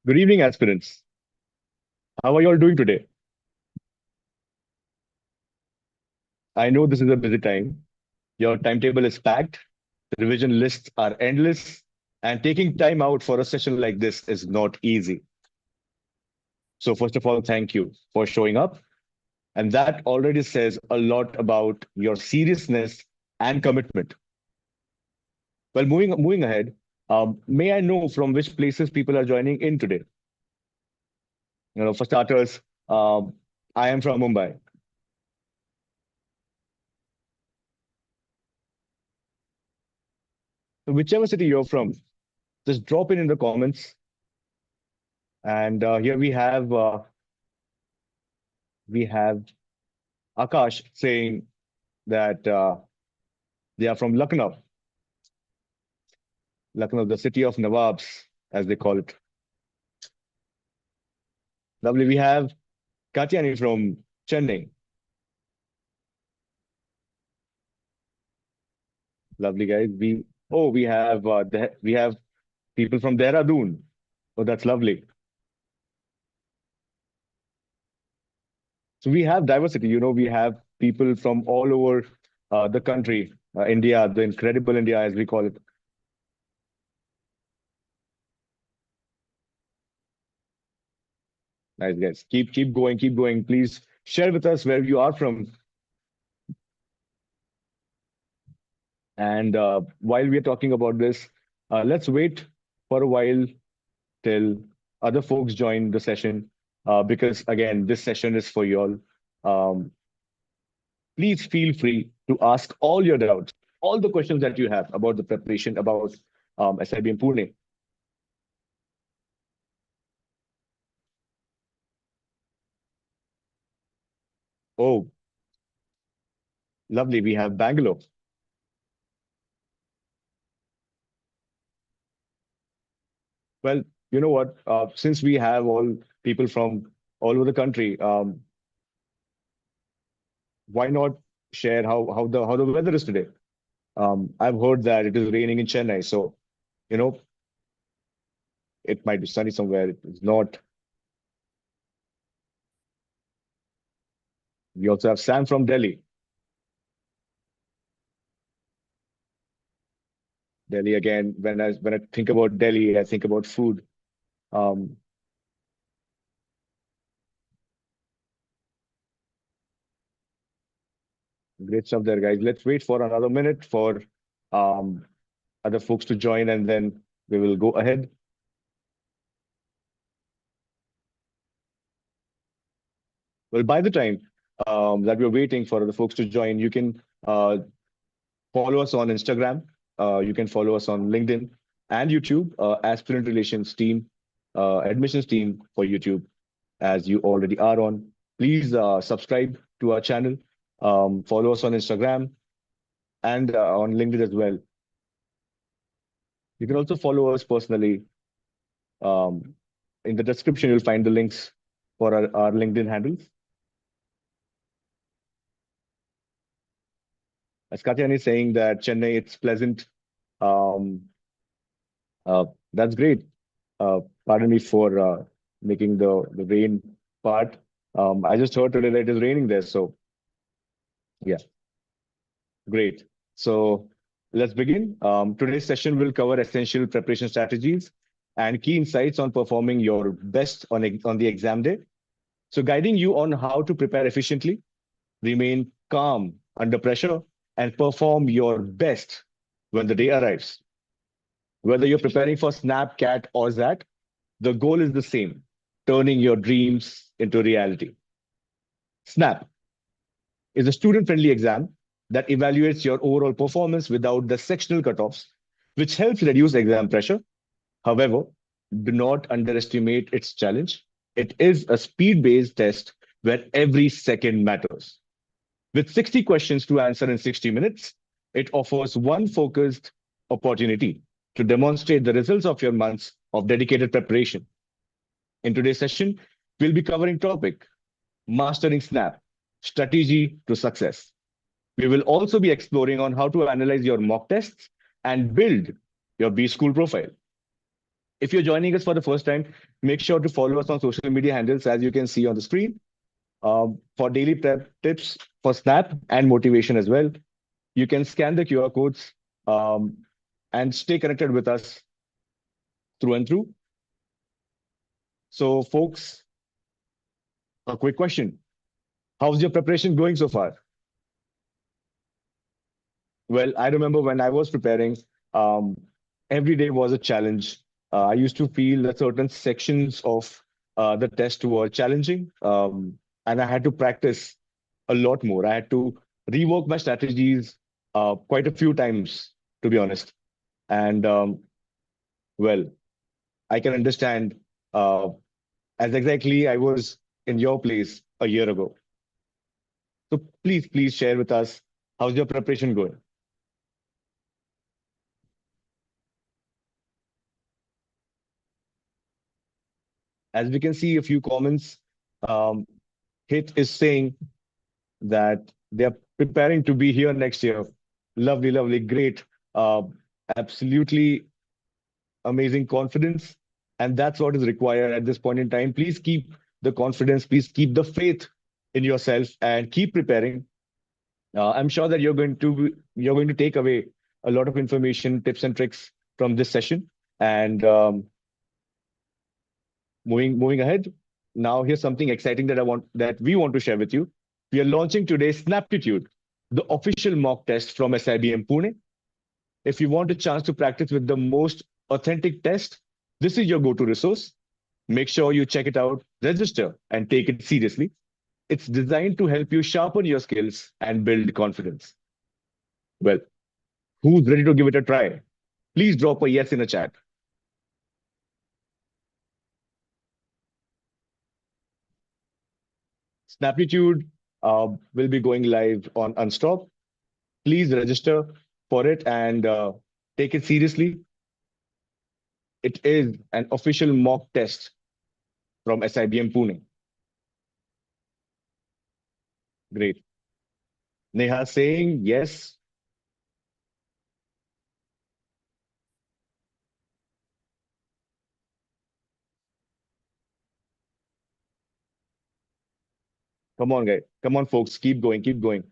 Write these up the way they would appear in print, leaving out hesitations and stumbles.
Good evening, aspirants. How are you all doing today? I know this is a busy time. Your timetable is packed, the revision lists are endless, and taking time out for a session like this is not easy. So, first of all, thank you for showing up. And that already says a lot about your seriousness and commitment. Well, moving ahead, may I know from which places people are joining in today? For starters, I am from Mumbai. So, whichever city you're from, just drop it in the comments. And here we have Akash saying that they are from Lucknow, the city of Nawabs, as they call it. Lovely. We have Katyani from Chennai. Lovely guys. We have people from Dehradun. Oh, that's lovely. So we have diversity. We have people from all over the country, India, the incredible India, as we call it. Nice guys. Keep going, keep going. Please share with us where you are from. And while we are talking about this, let's wait for a while till other folks join the session. Because again, this session is for you all. Um, Please feel free to ask all your doubts, all the questions that you have about the preparation, about SIBM Pune. Oh, lovely. We have Bangalore. Well, you know what? Since we have all people from all over the country, why not share how the weather is today? I've heard that it is raining in Chennai, so you know it might be sunny somewhere. It is not. We also have Sam from Delhi. Delhi again. When I think about Delhi, I think about food. Um, Great stuff there, guys. Let's wait for another minute for um, other folks to join, and then we will go ahead. Well, by the time that we're waiting for other folks to join, you can follow us on Instagram. You can follow us on LinkedIn and YouTube, Aspirant Relations Team, Admissions Team for YouTube, as you already are on. Please subscribe to our channel, follow us on Instagram and on LinkedIn as well. You can also follow us personally. Um, in the description, you'll find the links for our LinkedIn handles. As Katyani is saying that Chennai, it's pleasant. Um, that's great. Pardon me for making the rain part. I just heard today that it is raining there. So, yeah, great. So, let's begin. Today's session will cover essential preparation strategies and key insights on performing your best on the exam day. So, guiding you on how to prepare efficiently, remain calm under pressure, and perform your best when the day arrives. Whether you're preparing for SNAP, CAT, or ZAT, the goal is the same: turning your dreams into reality. SNAP is a student friendly exam that evaluates your overall performance without the sectional cutoffs, which helps reduce exam pressure. However, do not underestimate its challenge. It is a speed based test where every second matters. With 60 questions to answer in 60 minutes, it offers one focused opportunity to demonstrate the results of your months of dedicated preparation. In today's session, we'll be covering topic mastering SNAP, strategy to success. We will also be exploring on how to analyze your mock tests and build your B school profile. If you're joining us for the first time, make sure to follow us on social media handles as you can see on the screen for daily prep tips for Snap and motivation as well. You can scan the QR codes um, and stay connected with us through and through. So, folks, a quick question. How's your preparation going so far? Well, I remember when I was preparing, um, every day was a challenge. I used to feel that certain sections of the test were challenging, and I had to practice a lot more. I had to rework my strategies quite a few times, to be honest. And well, I can understand uh, as exactly I was in your place a year ago. So please share with us how's your preparation going. As we can see, a few comments. Um, Hit is saying that they are preparing to be here next year. Lovely, lovely, great. Uh, Absolutely amazing confidence. And that's what is required at this point in time. Please keep the confidence, please keep the faith in yourself and keep preparing. I'm sure that you're going to take away a lot of information, tips and tricks from this session. And moving ahead, now here's something exciting that we want to share with you. We are launching today Snaptitude, the official mock test from SIBM Pune. If you want a chance to practice with the most authentic test, this is your go-to resource. Make sure you check it out, register, and take it seriously. It's designed to help you sharpen your skills and build confidence. Well, who's ready to give it a try? Please drop a yes in the chat. Snaptitude will be going live on Unstop. Please register for it and take it seriously. It is an official mock test from SIBM Pune. Great. Neha saying yes. Come on, guys. Come on, folks. Keep going. Keep going.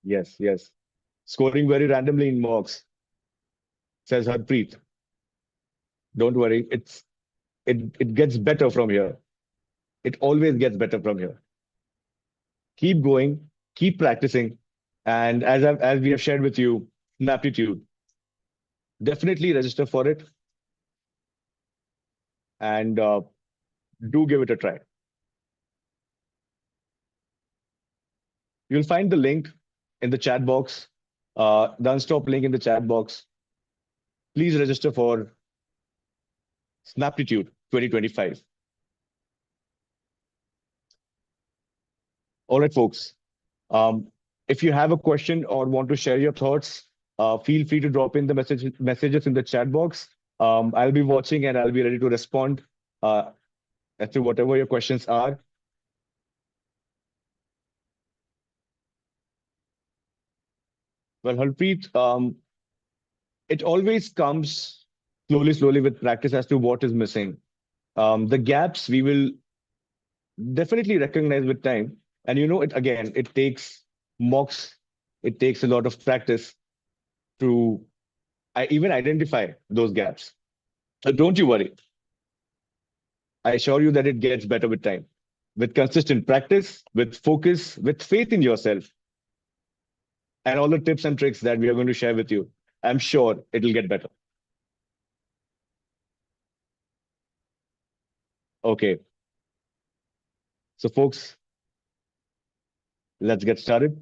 Yes, yes. Scoring very randomly in mocks, says Harpreet. Don't worry. It gets better from here. It always gets better from here. Keep going. Keep practicing. And as we have shared with you, Snaptitude, definitely register for it and do give it a try. You'll find the link in the chat box, the Unstop link in the chat box. Please register for Snaptitude 2025. All right, folks. Um, if you have a question or want to share your thoughts, feel free to drop in the messages in the chat box. I'll be watching and I'll be ready to respond uh, as to whatever your questions are. Well, Harpreet, it always comes slowly with practice as to what is missing. The gaps we will definitely recognize with time. And it again, it takes mocks, it takes a lot of practice to even identify those gaps. So don't you worry. I assure you that it gets better with time. With consistent practice, with focus, with faith in yourself, and all the tips and tricks that we are going to share with you, I'm sure it'll get better. Okay. So, folks, let's get started.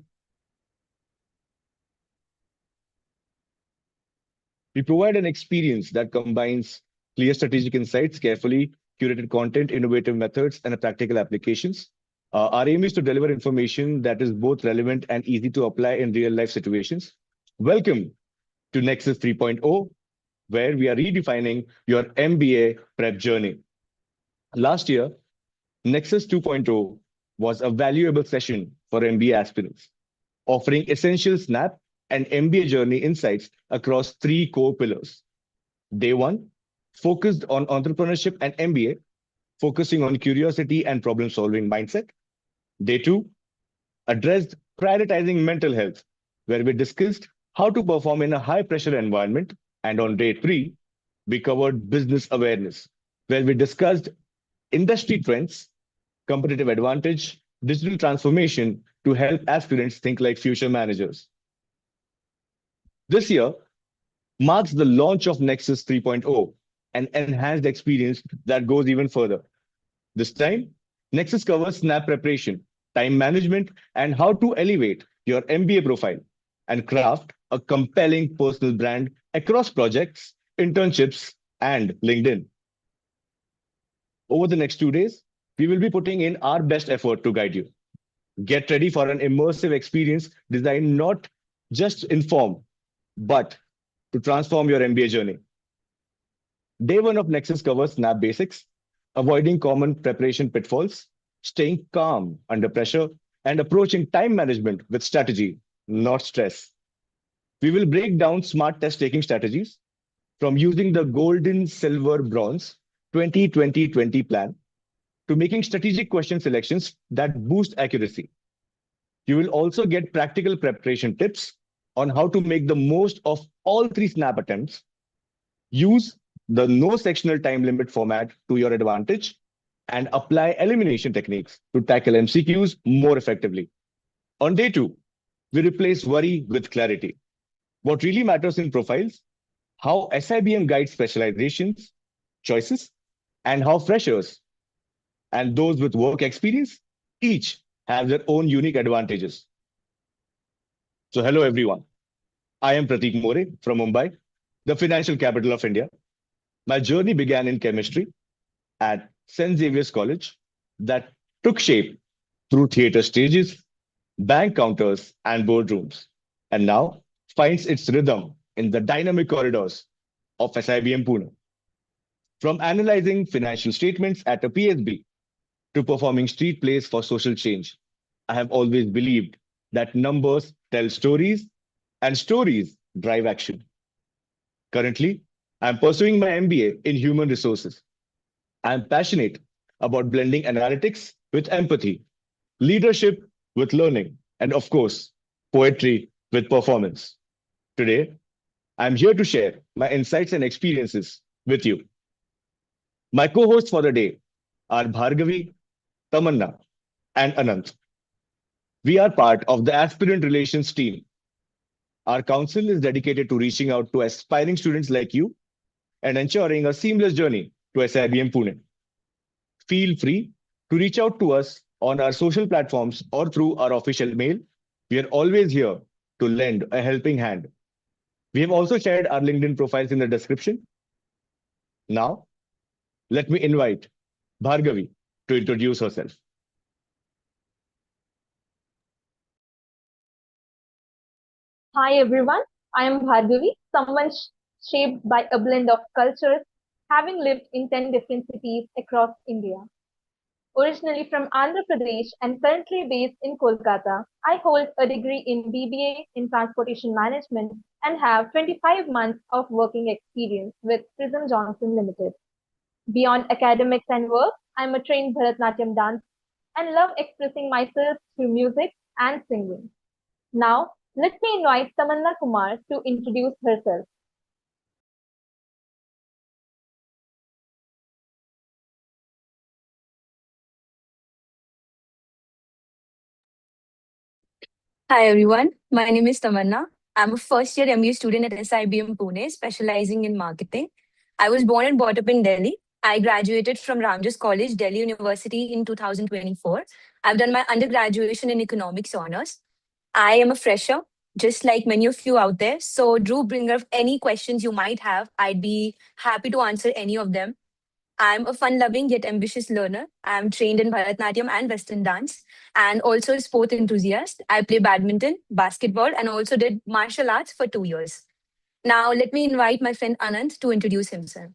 We provide an experience that combines clear strategic insights, carefully curated content, innovative methods, and practical applications. Our aim is to deliver information that is both relevant and easy to apply in real life situations. Welcome to Nexus 3.0, where we are redefining your MBA prep journey. Last year, Nexus 2.0 was a valuable session for MBA aspirants, offering essential SNAP and MBA journey insights across three core pillars. Day one, focused on entrepreneurship and MBA, focusing on curiosity and problem solving mindset. Day two, addressed prioritizing mental health, where we discussed how to perform in a high pressure environment. And on day three, we covered business awareness, where we discussed industry trends, competitive advantage, digital transformation to help aspirants think like future managers. This year marks the launch of Nexus 3.0, an enhanced experience that goes even further. This time, Nexus covers SNAP preparation, time management, and how to elevate your MBA profile and craft a compelling personal brand across projects, internships, and LinkedIn. Over the next 2 days, we will be putting in our best effort to guide you. Get ready for an immersive experience designed not just to inform, but to transform your MBA journey. Day one of Nexus covers SNAP basics, avoiding common preparation pitfalls, staying calm under pressure, and approaching time management with strategy, not stress. We will break down smart test taking strategies from using the golden, silver, bronze 20-20-20 plan to making strategic question selections that boost accuracy. You will also get practical preparation tips on how to make the most of all three SNAP attempts. Use the no sectional time limit format to your advantage and apply elimination techniques to tackle MCQs more effectively. On day two, we replace worry with clarity. What really matters in profiles, how SIBM guides specializations, choices, and how freshers and those with work experience each have their own unique advantages. So hello everyone. I am Pratik More from Mumbai, the financial capital of India. My journey began in chemistry at St. Xavier's College that took shape through theater stages, bank counters, and boardrooms, and now finds its rhythm in the dynamic corridors of SIBM Pune. From analyzing financial statements at a PSB to performing street plays for social change, I have always believed that numbers tell stories and stories drive action. Currently, I'm pursuing my MBA in human resources. I'm passionate about blending analytics with empathy, leadership with learning, and of course, poetry with performance. Today, I'm here to share my insights and experiences with you. My co-hosts for the day are Bhargavi, Tamanna, and Anant. We are part of the Aspirant Relations Team. Our council is dedicated to reaching out to aspiring students like you and ensuring a seamless journey to SIBM Pune. Feel free to reach out to us on our social platforms or through our official mail. We are always here to lend a helping hand. We have also shared our LinkedIn profiles in the description. Now, let me invite Bhargavi to introduce herself. Hi everyone, I am Bhargavi, someone shaped by a blend of cultures, having lived in 10 different cities across India. Originally from Andhra Pradesh and currently based in Kolkata, I hold a degree in BBA in Transportation Management and have 25 months of working experience with Prism Johnson Limited. Beyond academics and work, I'm a trained Bharatnatyam dancer and love expressing myself through music and singing. Now, let me invite Tamanna Kumar to introduce herself. Hi everyone, my name is Tamanna. I'm a first year MBA student at SIBM Pune, specializing in marketing. I was born and brought up in Delhi. I graduated from Ramjas College, Delhi University in 2024. I've done my undergraduation in economics honors. I am a fresher, just like many of you out there. So, do bring up any questions you might have. I'd be happy to answer any of them. I'm a fun loving yet ambitious learner. I'm trained in Bharatnatyam and Western dance and also a sport enthusiast. I play badminton, basketball, and also did martial arts for 2 years. Now, let me invite my friend Anand to introduce himself.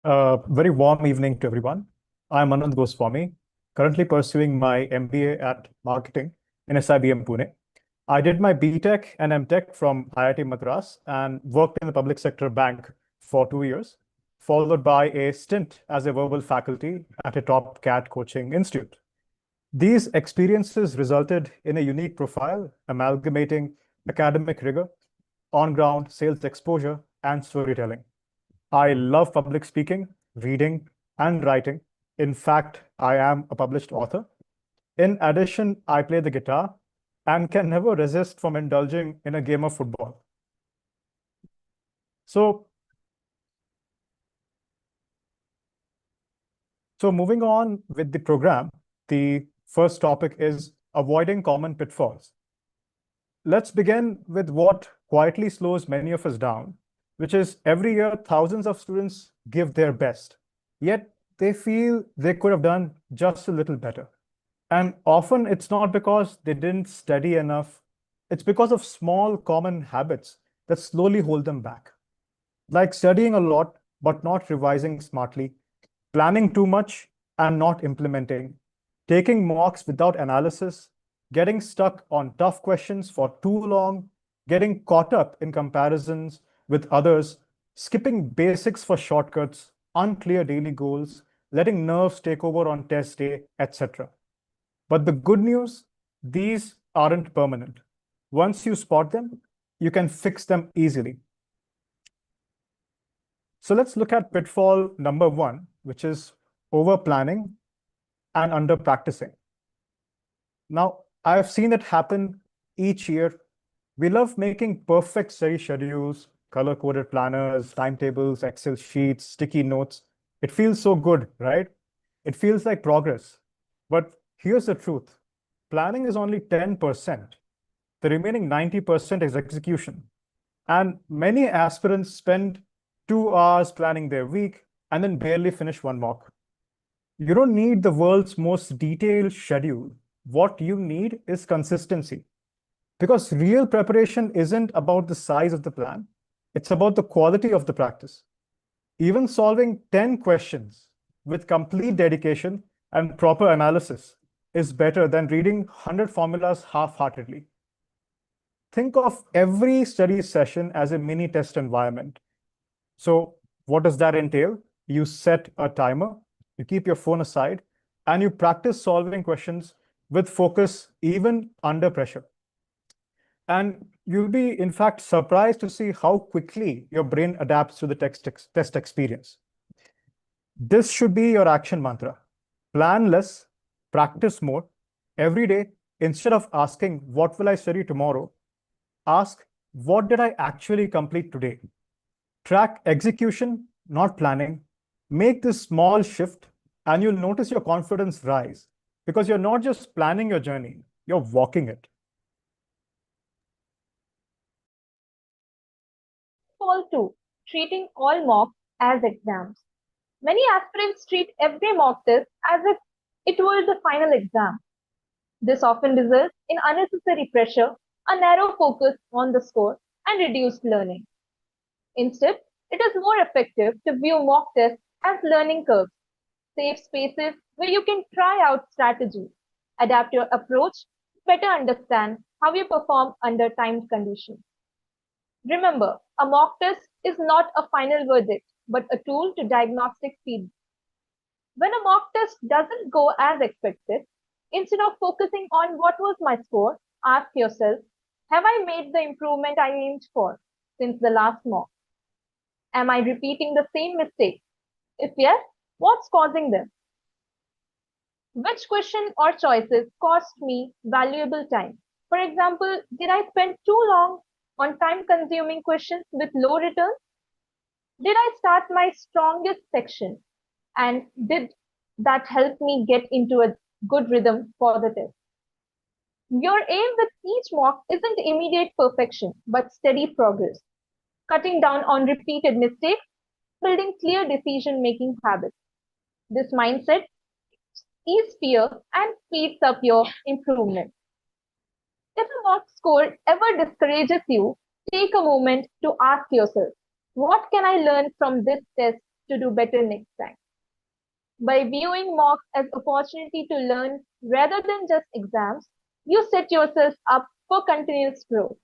Very warm evening to everyone. I'm Anand Goswami, currently pursuing my MBA at Marketing in SIBM Pune. I did my BTech and MTech from IIT Madras and worked in the public sector bank for 2 years, followed by a stint as a verbal faculty at a top CAT coaching institute. These experiences resulted in a unique profile, amalgamating academic rigor, on-ground sales exposure, and storytelling. I love public speaking, reading, and writing. In fact, I am a published author. In addition, I play the guitar and can never resist from indulging in a game of football. So moving on with the program, the first topic is avoiding common pitfalls. Let's begin with what quietly slows many of us down, which is every year, thousands of students give their best, yet they feel they could have done just a little better. And often it's not because they didn't study enough, it's because of small common habits that slowly hold them back. Like studying a lot, but not revising smartly, planning too much and not implementing, taking mocks without analysis, getting stuck on tough questions for too long, getting caught up in comparisons with others, skipping basics for shortcuts, unclear daily goals, letting nerves take over on test day, etc. But the good news, these aren't permanent. Once you spot them, you can fix them easily. So let's look at pitfall number 1, which is over planning and under practicing. Now, I've seen it happen each year. We love making perfect study schedules, color-coded planners, timetables, Excel sheets, sticky notes. It feels so good, right? It feels like progress. But here's the truth. Planning is only 10%. The remaining 90% is execution. And many aspirants spend 2 hours planning their week and then barely finish one mock. You don't need the world's most detailed schedule. What you need is consistency. Because real preparation isn't about the size of the plan, it's about the quality of the practice. Even solving 10 questions with complete dedication and proper analysis is better than reading 100 formulas half-heartedly. Think of every study session as a mini test environment. So what does that entail? You set a timer, you keep your phone aside, and you practice solving questions with focus even under pressure. And you'll be, in fact, surprised to see how quickly your brain adapts to the test experience. This should be your action mantra. Plan less, practice more. Every day, instead of asking, what will I study tomorrow? Ask, what did I actually complete today? Track execution, not planning. Make this small shift, and you'll notice your confidence rise because you're not just planning your journey, you're walking it. Pitfall 2, treating all mocks as exams. Many aspirants treat every mock test as if it were the final exam. This often results in unnecessary pressure, a narrow focus on the score, and reduced learning. Instead, it is more effective to view mock tests as learning curves, safe spaces where you can try out strategies, adapt your approach, better understand how you perform under timed conditions. Remember, a mock test is not a final verdict, but a tool to diagnostic feedback. When a mock test doesn't go as expected, instead of focusing on what was my score, ask yourself, have I made the improvement I aimed for since the last mock? Am I repeating the same mistakes? If yes, what's causing them? Which question or choices cost me valuable time? For example, did I spend too long on time-consuming questions with low returns? Did I start my strongest section? And did that help me get into a good rhythm for the test? Your aim with each mock isn't immediate perfection, but steady progress. Cutting down on repeated mistakes, building clear decision-making habits. This mindset eases fear and speeds up your improvement. If a mock score ever discourages you, take a moment to ask yourself, what can I learn from this test to do better next time. By viewing mocks as opportunity to learn rather than just exams, you set yourself up for continuous growth.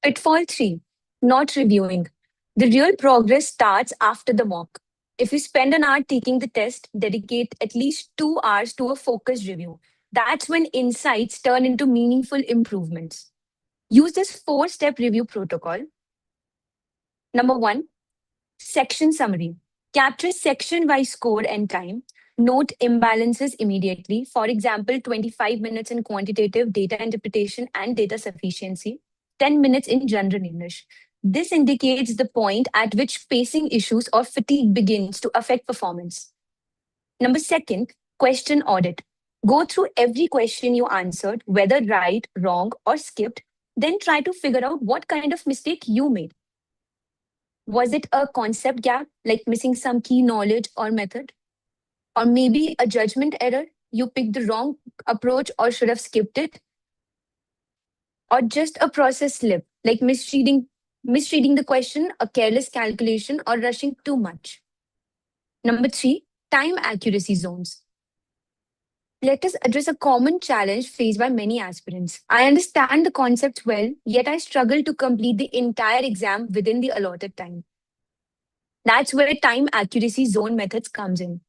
Pitfall 3, not reviewing. The real progress starts after the mock. If you spend an hour taking the test, dedicate at least 2 hours to a focused review. That's when insights turn into meaningful improvements. Use this 4-step review protocol. Number 1, section summary. Capture section-wise score and time. Note imbalances immediately. For example, 25 minutes in quantitative data interpretation and data sufficiency, 10 minutes in general English. This indicates the point at which pacing issues or fatigue begins to affect performance. Number 2, question audit. Go through every question you answered, whether right, wrong, or skipped, then try to figure out what kind of mistake you made. Was it a concept gap, like missing some key knowledge or method? Or maybe a judgment error, you picked the wrong approach or should have skipped it? Or just a process slip, like misreading the question, a careless calculation, or rushing too much? Number 3, time accuracy zones. Let us address a common challenge faced by many aspirants. I understand the concepts well, yet I struggle to complete the entire exam within the allotted time. That's where time accuracy zone methods comes in.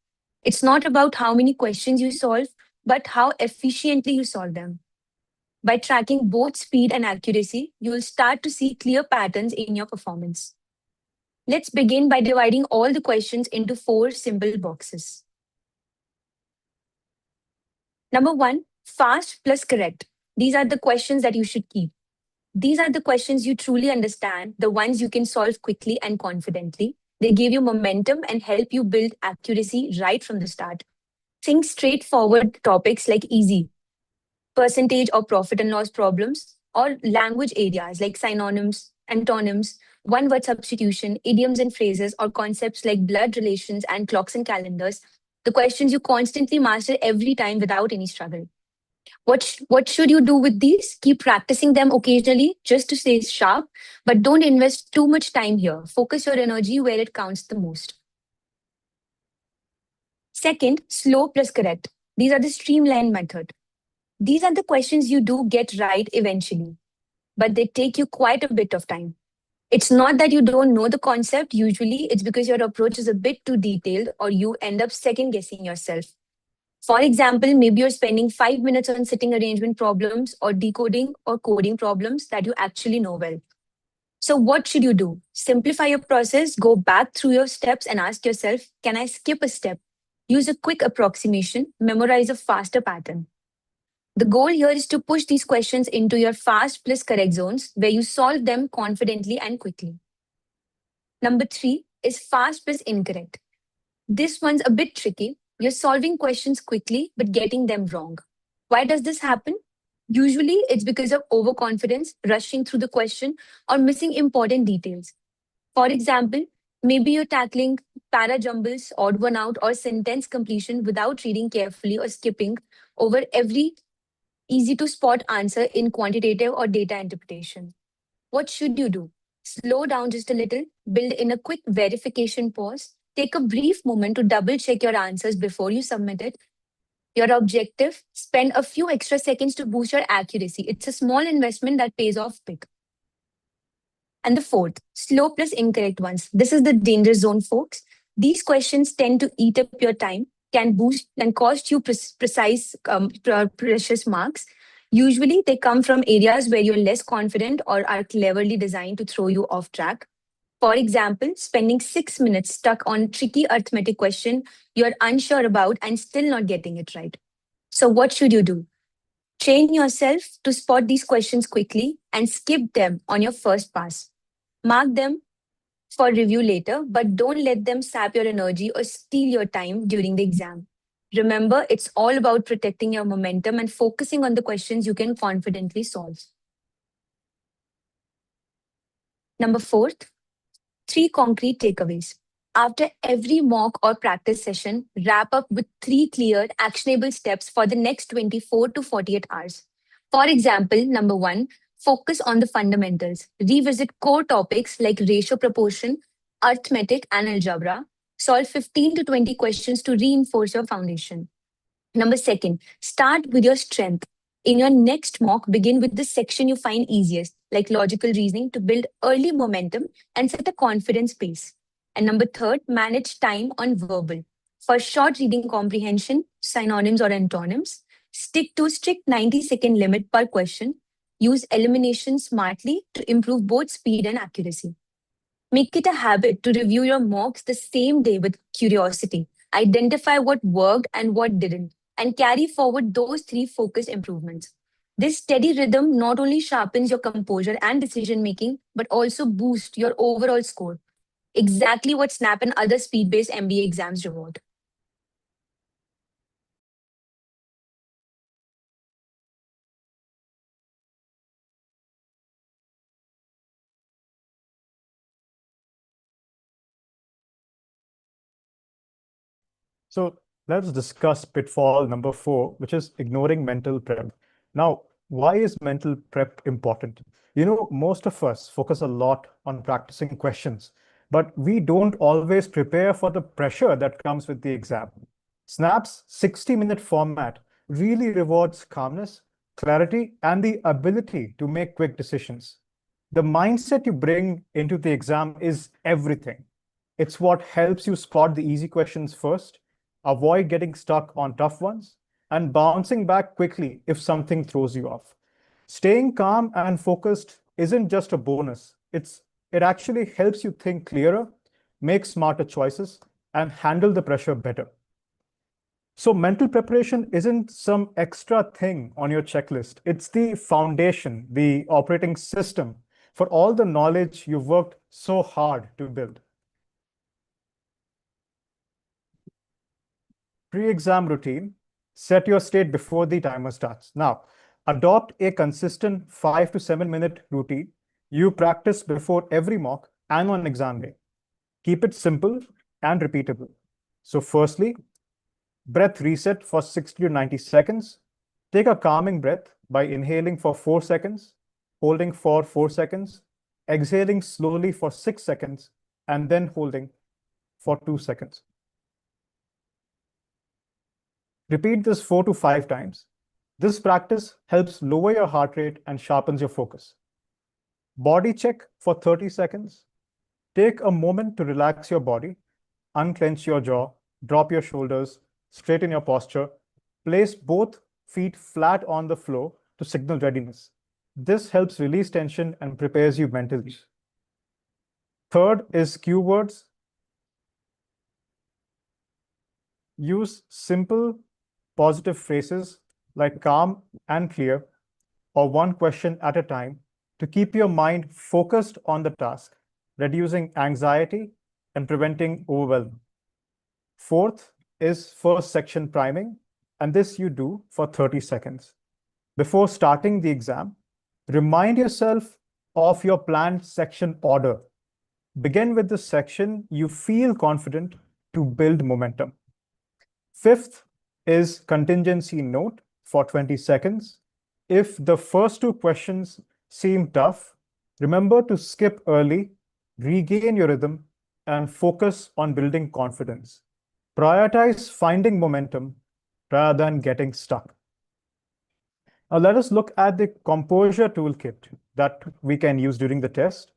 It's not about how many questions you solve, but how efficiently you solve them. By tracking both speed and accuracy, you will start to see clear patterns in your performance. Let's begin by dividing all the questions into 4 simple boxes. Number 1, fast plus correct. These are the questions that you should keep. These are the questions you truly understand, the ones you can solve quickly and confidently. They give you momentum and help you build accuracy right from the start. Think straightforward topics like easy, percentage or profit and loss problems, or language areas like synonyms, antonyms, one word substitution, idioms and phrases, or concepts like blood relations and clocks and calendars. The questions you constantly master every time without any struggle. What should you do with these? Keep practicing them occasionally just to stay sharp, but don't invest too much time here. Focus your energy where it counts the most. Second, slow plus correct. These are the streamline method. These are the questions you do get right eventually, but they take you quite a bit of time. It's not that you don't know the concept. Usually, it's because your approach is a bit too detailed or you end up second guessing yourself. For example, maybe you're spending 5 minutes on sitting arrangement problems or decoding or coding problems that you actually know well. So what should you do? Simplify your process, go back through your steps and ask yourself, can I skip a step? Use a quick approximation, memorize a faster pattern. The goal here is to push these questions into your fast plus correct zones where you solve them confidently and quickly. Number 3 is fast plus incorrect. This one's a bit tricky. You're solving questions quickly, but getting them wrong. Why does this happen? Usually, it's because of overconfidence, rushing through the question, or missing important details. For example, maybe you're tackling para jumbles, odd one out, or sentence completion without reading carefully or skipping over every easy to spot answer in quantitative or data interpretation. What should you do? Slow down just a little, build in a quick verification pause, take a brief moment to double check your answers before you submit it. Your objective, spend a few extra seconds to boost your accuracy. It's a small investment that pays off big. And the 4th, slow plus incorrect ones. This is the danger zone, folks. These questions tend to eat up your time, can boost and cost you precious marks. Usually, they come from areas where you're less confident or are cleverly designed to throw you off track. For example, spending 6 minutes stuck on a tricky arithmetic question you're unsure about and still not getting it right. So what should you do? Train yourself to spot these questions quickly and skip them on your first pass. Mark them for review later, but don't let them sap your energy or steal your time during the exam. Remember, it's all about protecting your momentum and focusing on the questions you can confidently solve. Number 4, 3 concrete takeaways. After every mock or practice session, wrap up with 3 clear, actionable steps for the next 24 to 48 hours. For example, number 1, focus on the fundamentals. Revisit core topics like ratio proportion, arithmetic, and algebra. Solve 15 to 20 questions to reinforce your foundation. Number 2, start with your strength. In your next mock, begin with the section you find easiest, like logical reasoning, to build early momentum and set a confidence pace. And number 3, manage time on verbal. For short reading comprehension, synonyms or antonyms, stick to a strict 90-second limit per question. Use elimination smartly to improve both speed and accuracy. Make it a habit to review your mocks the same day with curiosity. Identify what worked and what didn't, and carry forward those 3 focused improvements. This steady rhythm not only sharpens your composure and decision making, but also boosts your overall score. Exactly what SNAP and other speed based MBA exams reward. So let's discuss pitfall number 4, which is ignoring mental prep. Now, why is mental prep important? You know, most of us focus a lot on practicing questions, but we don't always prepare for the pressure that comes with the exam. Snap's 60-minute format really rewards calmness, clarity, and the ability to make quick decisions. The mindset you bring into the exam is everything. It's what helps you spot the easy questions first, avoid getting stuck on tough ones, and bouncing back quickly if something throws you off. Staying calm and focused isn't just a bonus. It actually helps you think clearer, make smarter choices, and handle the pressure better. So mental preparation isn't some extra thing on your checklist. It's the foundation, the operating system for all the knowledge you've worked so hard to build. Pre-exam routine, set your state before the timer starts. Now, adopt a consistent 5 to 7 minute routine you practice before every mock and on exam day. Keep it simple and repeatable. So firstly, breath reset for 60 to 90 seconds. Take a calming breath by inhaling for 4 seconds, holding for 4 seconds, exhaling slowly for 6 seconds, and then holding for 2 seconds. Repeat this 4 to 5 times. This practice helps lower your heart rate and sharpens your focus. Body check for 30 seconds. Take a moment to relax your body, unclench your jaw, drop your shoulders, straighten your posture, place both feet flat on the floor to signal readiness. This helps release tension and prepares you mentally. Third is cue words. Use simple, positive phrases like calm and clear, or one question at a time to keep your mind focused on the task, reducing anxiety and preventing overwhelm. Fourth is first section priming, and this you do for 30 seconds. Before starting the exam, remind yourself of your planned section order. Begin with the section you feel confident to build momentum. Fifth is contingency note for 20 seconds. If the first 2 questions seem tough, remember to skip early, regain your rhythm, and focus on building confidence. Prioritize finding momentum rather than getting stuck. Now let us look at the composure toolkit that we can use during the test.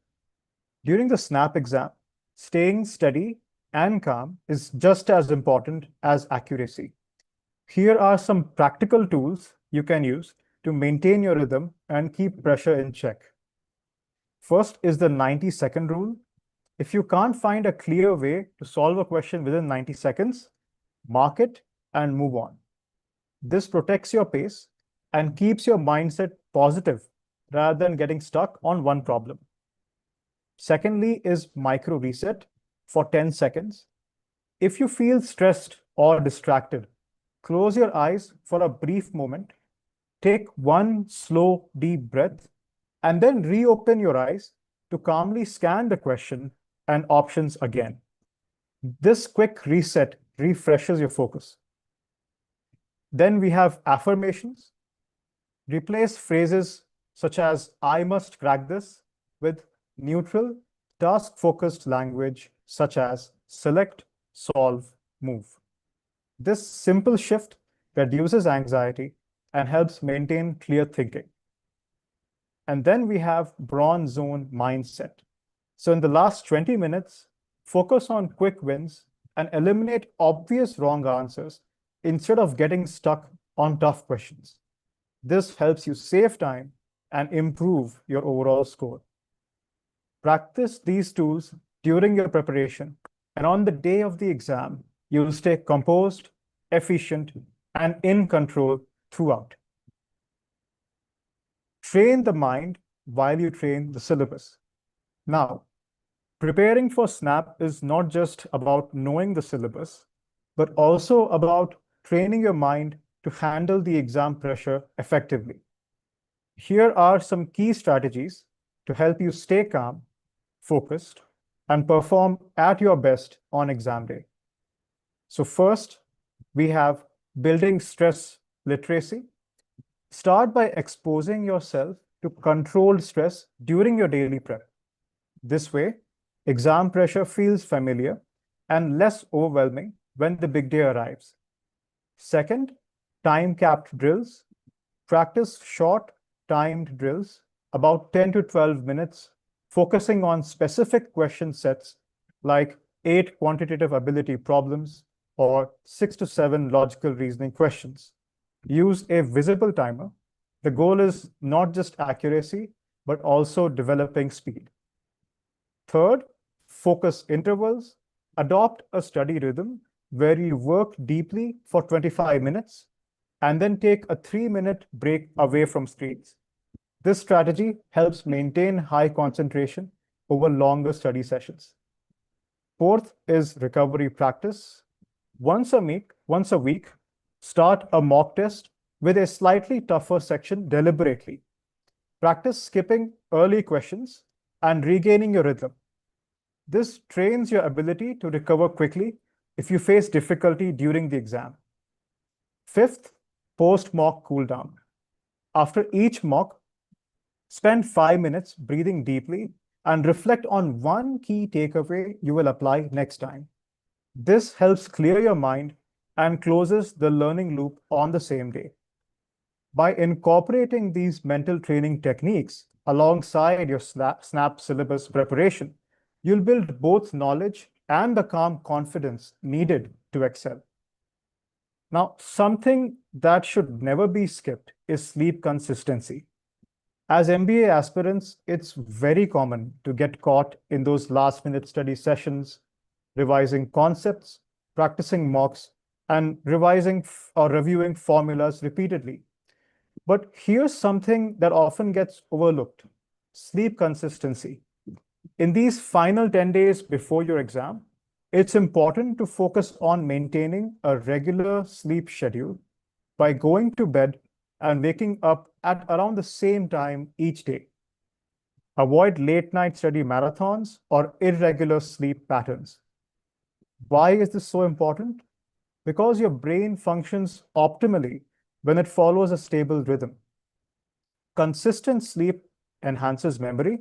During the SNAP exam, staying steady and calm is just as important as accuracy. Here are some practical tools you can use to maintain your rhythm and keep pressure in check. First is the 90-second rule. If you can't find a clear way to solve a question within 90 seconds, mark it and move on. This protects your pace and keeps your mindset positive rather than getting stuck on one problem. Secondly is micro reset for 10 seconds. If you feel stressed or distracted, close your eyes for a brief moment, take one slow, deep breath, and then reopen your eyes to calmly scan the question and options again. This quick reset refreshes your focus. Then we have affirmations. Replace phrases such as "I must crack this" with neutral, task-focused language such as "select, solve, move." This simple shift reduces anxiety and helps maintain clear thinking. And then we have bronze zone mindset. So in the last 20 minutes, focus on quick wins and eliminate obvious wrong answers instead of getting stuck on tough questions. This helps you save time and improve your overall score. Practice these tools during your preparation, and on the day of the exam, you will stay composed, efficient, and in control throughout. Train the mind while you train the syllabus. Now, preparing for SNAP is not just about knowing the syllabus, but also about training your mind to handle the exam pressure effectively. Here are some key strategies to help you stay calm, focused, and perform at your best on exam day. So first, we have building stress literacy. Start by exposing yourself to controlled stress during your daily prep. This way, exam pressure feels familiar and less overwhelming when the big day arrives. Second, time-capped drills. Practice short, timed drills, about 10 to 12 minutes, focusing on specific question sets like 8 quantitative ability problems or 6 to 7 logical reasoning questions. Use a visible timer. The goal is not just accuracy, but also developing speed. Third, focus intervals. Adopt a study rhythm where you work deeply for 25 minutes and then take a 3-minute break away from screens. This strategy helps maintain high concentration over longer study sessions. Fourth is recovery practice. Once a week, start a mock test with a slightly tougher section deliberately. Practice skipping early questions and regaining your rhythm. This trains your ability to recover quickly if you face difficulty during the exam. Fifth, post-mock cooldown. After each mock, spend 5 minutes breathing deeply and reflect on one key takeaway you will apply next time. This helps clear your mind and closes the learning loop on the same day. By incorporating these mental training techniques alongside your SNAP syllabus preparation, you'll build both knowledge and the calm confidence needed to excel. Now, something that should never be skipped is sleep consistency. As MBA aspirants, it's very common to get caught in those last-minute study sessions, revising concepts, practicing mocks, and revising or reviewing formulas repeatedly. But here's something that often gets overlooked: sleep consistency. In these final 10 days before your exam, it's important to focus on maintaining a regular sleep schedule by going to bed and waking up at around the same time each day. Avoid late-night study marathons or irregular sleep patterns. Why is this so important? Because your brain functions optimally when it follows a stable rhythm. Consistent sleep enhances memory,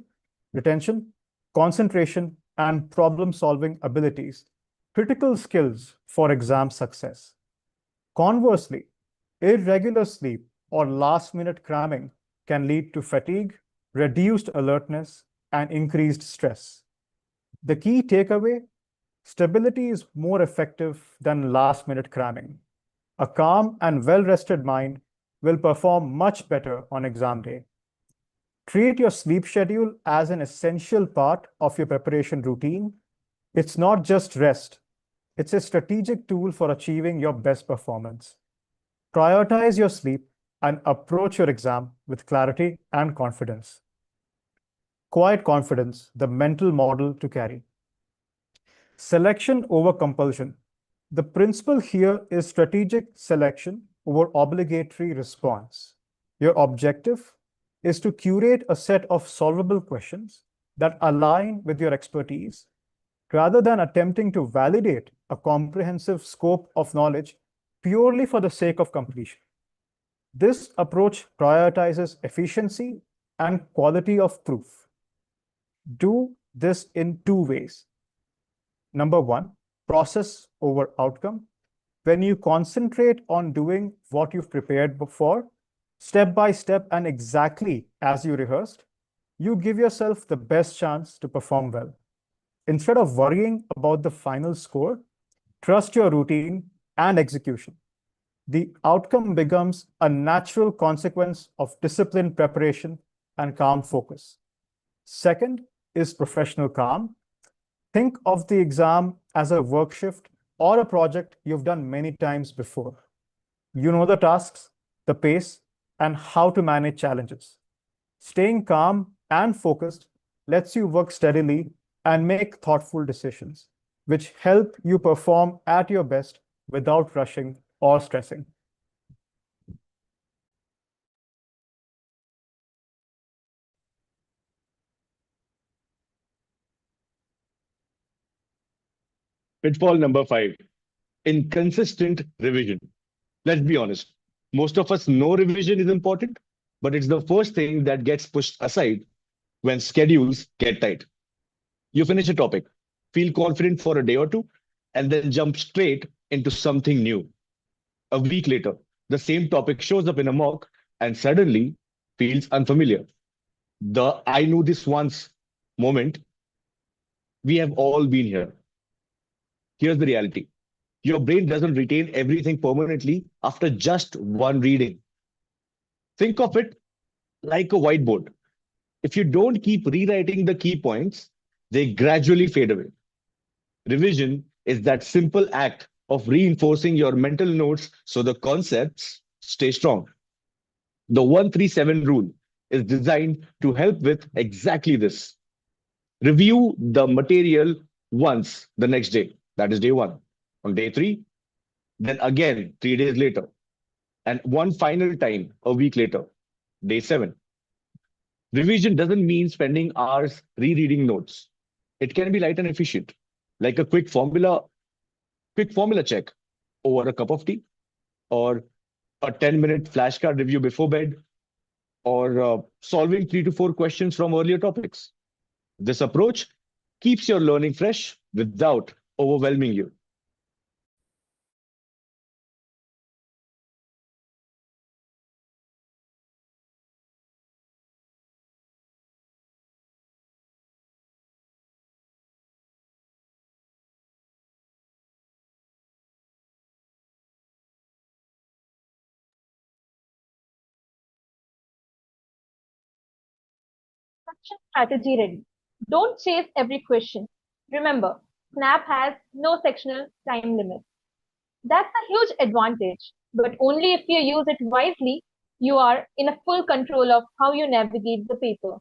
retention, concentration, and problem-solving abilities, critical skills for exam success. Conversely, irregular sleep or last-minute cramming can lead to fatigue, reduced alertness, and increased stress. The key takeaway: stability is more effective than last-minute cramming. A calm and well-rested mind will perform much better on exam day. Treat your sleep schedule as an essential part of your preparation routine. It's not just rest, it's a strategic tool for achieving your best performance. Prioritize your sleep and approach your exam with clarity and confidence. Quiet confidence, the mental model to carry. Selection over compulsion. The principle here is strategic selection over obligatory response. Your objective is to curate a set of solvable questions that align with your expertise rather than attempting to validate a comprehensive scope of knowledge purely for the sake of completion. This approach prioritizes efficiency and quality of proof. Do this in two ways. Number one, process over outcome. When you concentrate on doing what you've prepared before, step by step and exactly as you rehearsed, you give yourself the best chance to perform well. Instead of worrying about the final score, trust your routine and execution. The outcome becomes a natural consequence of disciplined preparation and calm focus. Second is professional calm. Think of the exam as a work shift or a project you've done many times before. You know the tasks, the pace, and how to manage challenges. Staying calm and focused lets you work steadily and make thoughtful decisions, which help you perform at your best without rushing or stressing. Pitfall number 5, inconsistent revision. Let's be honest. Most of us know revision is important, but it's the first thing that gets pushed aside when schedules get tight. You finish a topic, feel confident for a day or two, and then jump straight into something new. A week later, the same topic shows up in a mock and suddenly feels unfamiliar. The I knew this once moment, we have all been here. Here's the reality. Your brain doesn't retain everything permanently after just one reading. Think of it like a whiteboard. If you don't keep rewriting the key points, they gradually fade away. Revision is that simple act of reinforcing your mental notes so the concepts stay strong. The 137 rule is designed to help with exactly this. Review the material once the next day, that is day 1. On day 3, then again 3 days later, and one final time a week later, day 7. Revision doesn't mean spending hours rereading notes. It can be light and efficient, like a quick formula check over a cup of tea, or a 10-minute flashcard review before bed, or solving 3 to 4 questions from earlier topics. This approach keeps your learning fresh without overwhelming you. Question strategy ready. Don't chase every question. Remember, Snap has no sectional time limit. That's a huge advantage, but only if you use it wisely, you are in a full control of how you navigate the paper.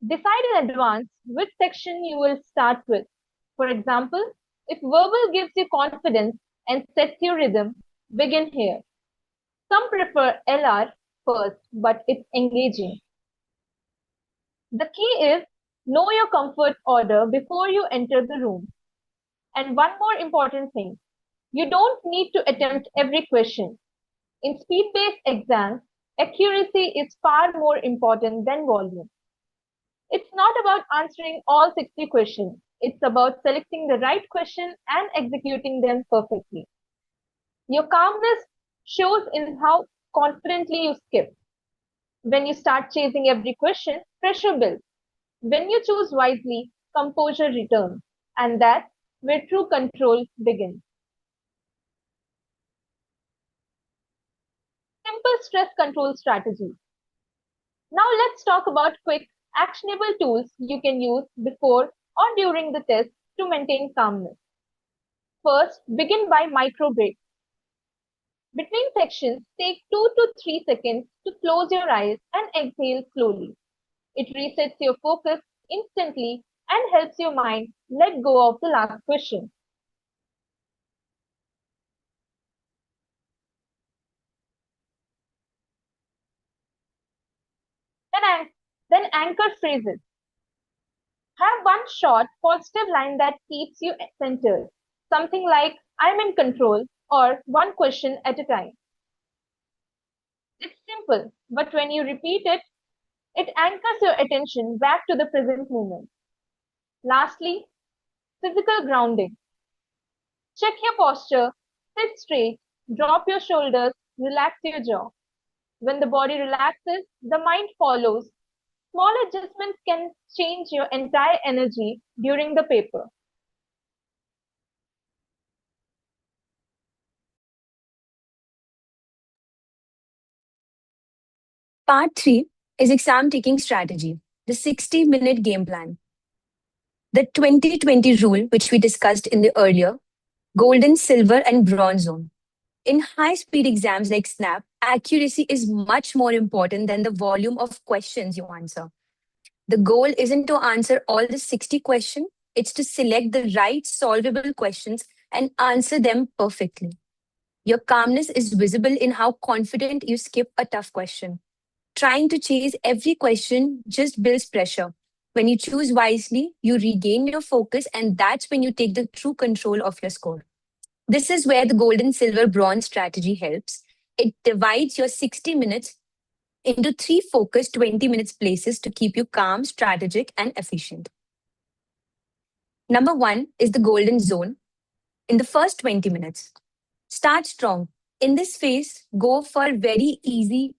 Decide in advance which section you will start with. For example, if verbal gives you confidence and sets your rhythm, begin here. Some prefer LR first, but it's engaging. The key is know your comfort order before you enter the room. And one more important thing, you don't need to attempt every question. In speed-based exams, accuracy is far more important than volume. It's not about answering all 60 questions. It's about selecting the right question and executing them perfectly. Your calmness shows in how confidently you skip. When you start chasing every question, pressure builds. When you choose wisely, composure returns. And that's where true control begins. Simple stress control strategy. Now let's talk about quick, actionable tools you can use before or during the test to maintain calmness. First, begin by micro breaks. Between sections, take 2 to 3 seconds to close your eyes and exhale slowly. It resets your focus instantly and helps your mind let go of the last question. Then anchor phrases. Have one short, positive line that keeps you centered. Something like, I'm in control, or one question at a time. It's simple, but when you repeat it, it anchors your attention back to the present moment. Lastly, physical grounding. Check your posture, sit straight, drop your shoulders, relax your jaw. When the body relaxes, the mind follows. Small adjustments can change your entire energy during the paper. Part 3 is exam taking strategy, the 60-minute game plan. The 2020 rule, which we discussed in the earlier, golden, silver, and bronze zone. In high speed exams like SNAP, accuracy is much more important than the volume of questions you answer. The goal isn't to answer all the 60 questions, it's to select the right solvable questions and answer them perfectly. Your calmness is visible in how confident you skip a tough question. Trying to chase every question just builds pressure. When you choose wisely, you regain your focus, and that's when you take the true control of your score. This is where the golden, silver, bronze strategy helps. It divides your 60 minutes into three focused 20 minutes places to keep you calm, strategic, and efficient. Number one is the golden zone in the first 20 minutes. Start strong. In this phase, go for very easy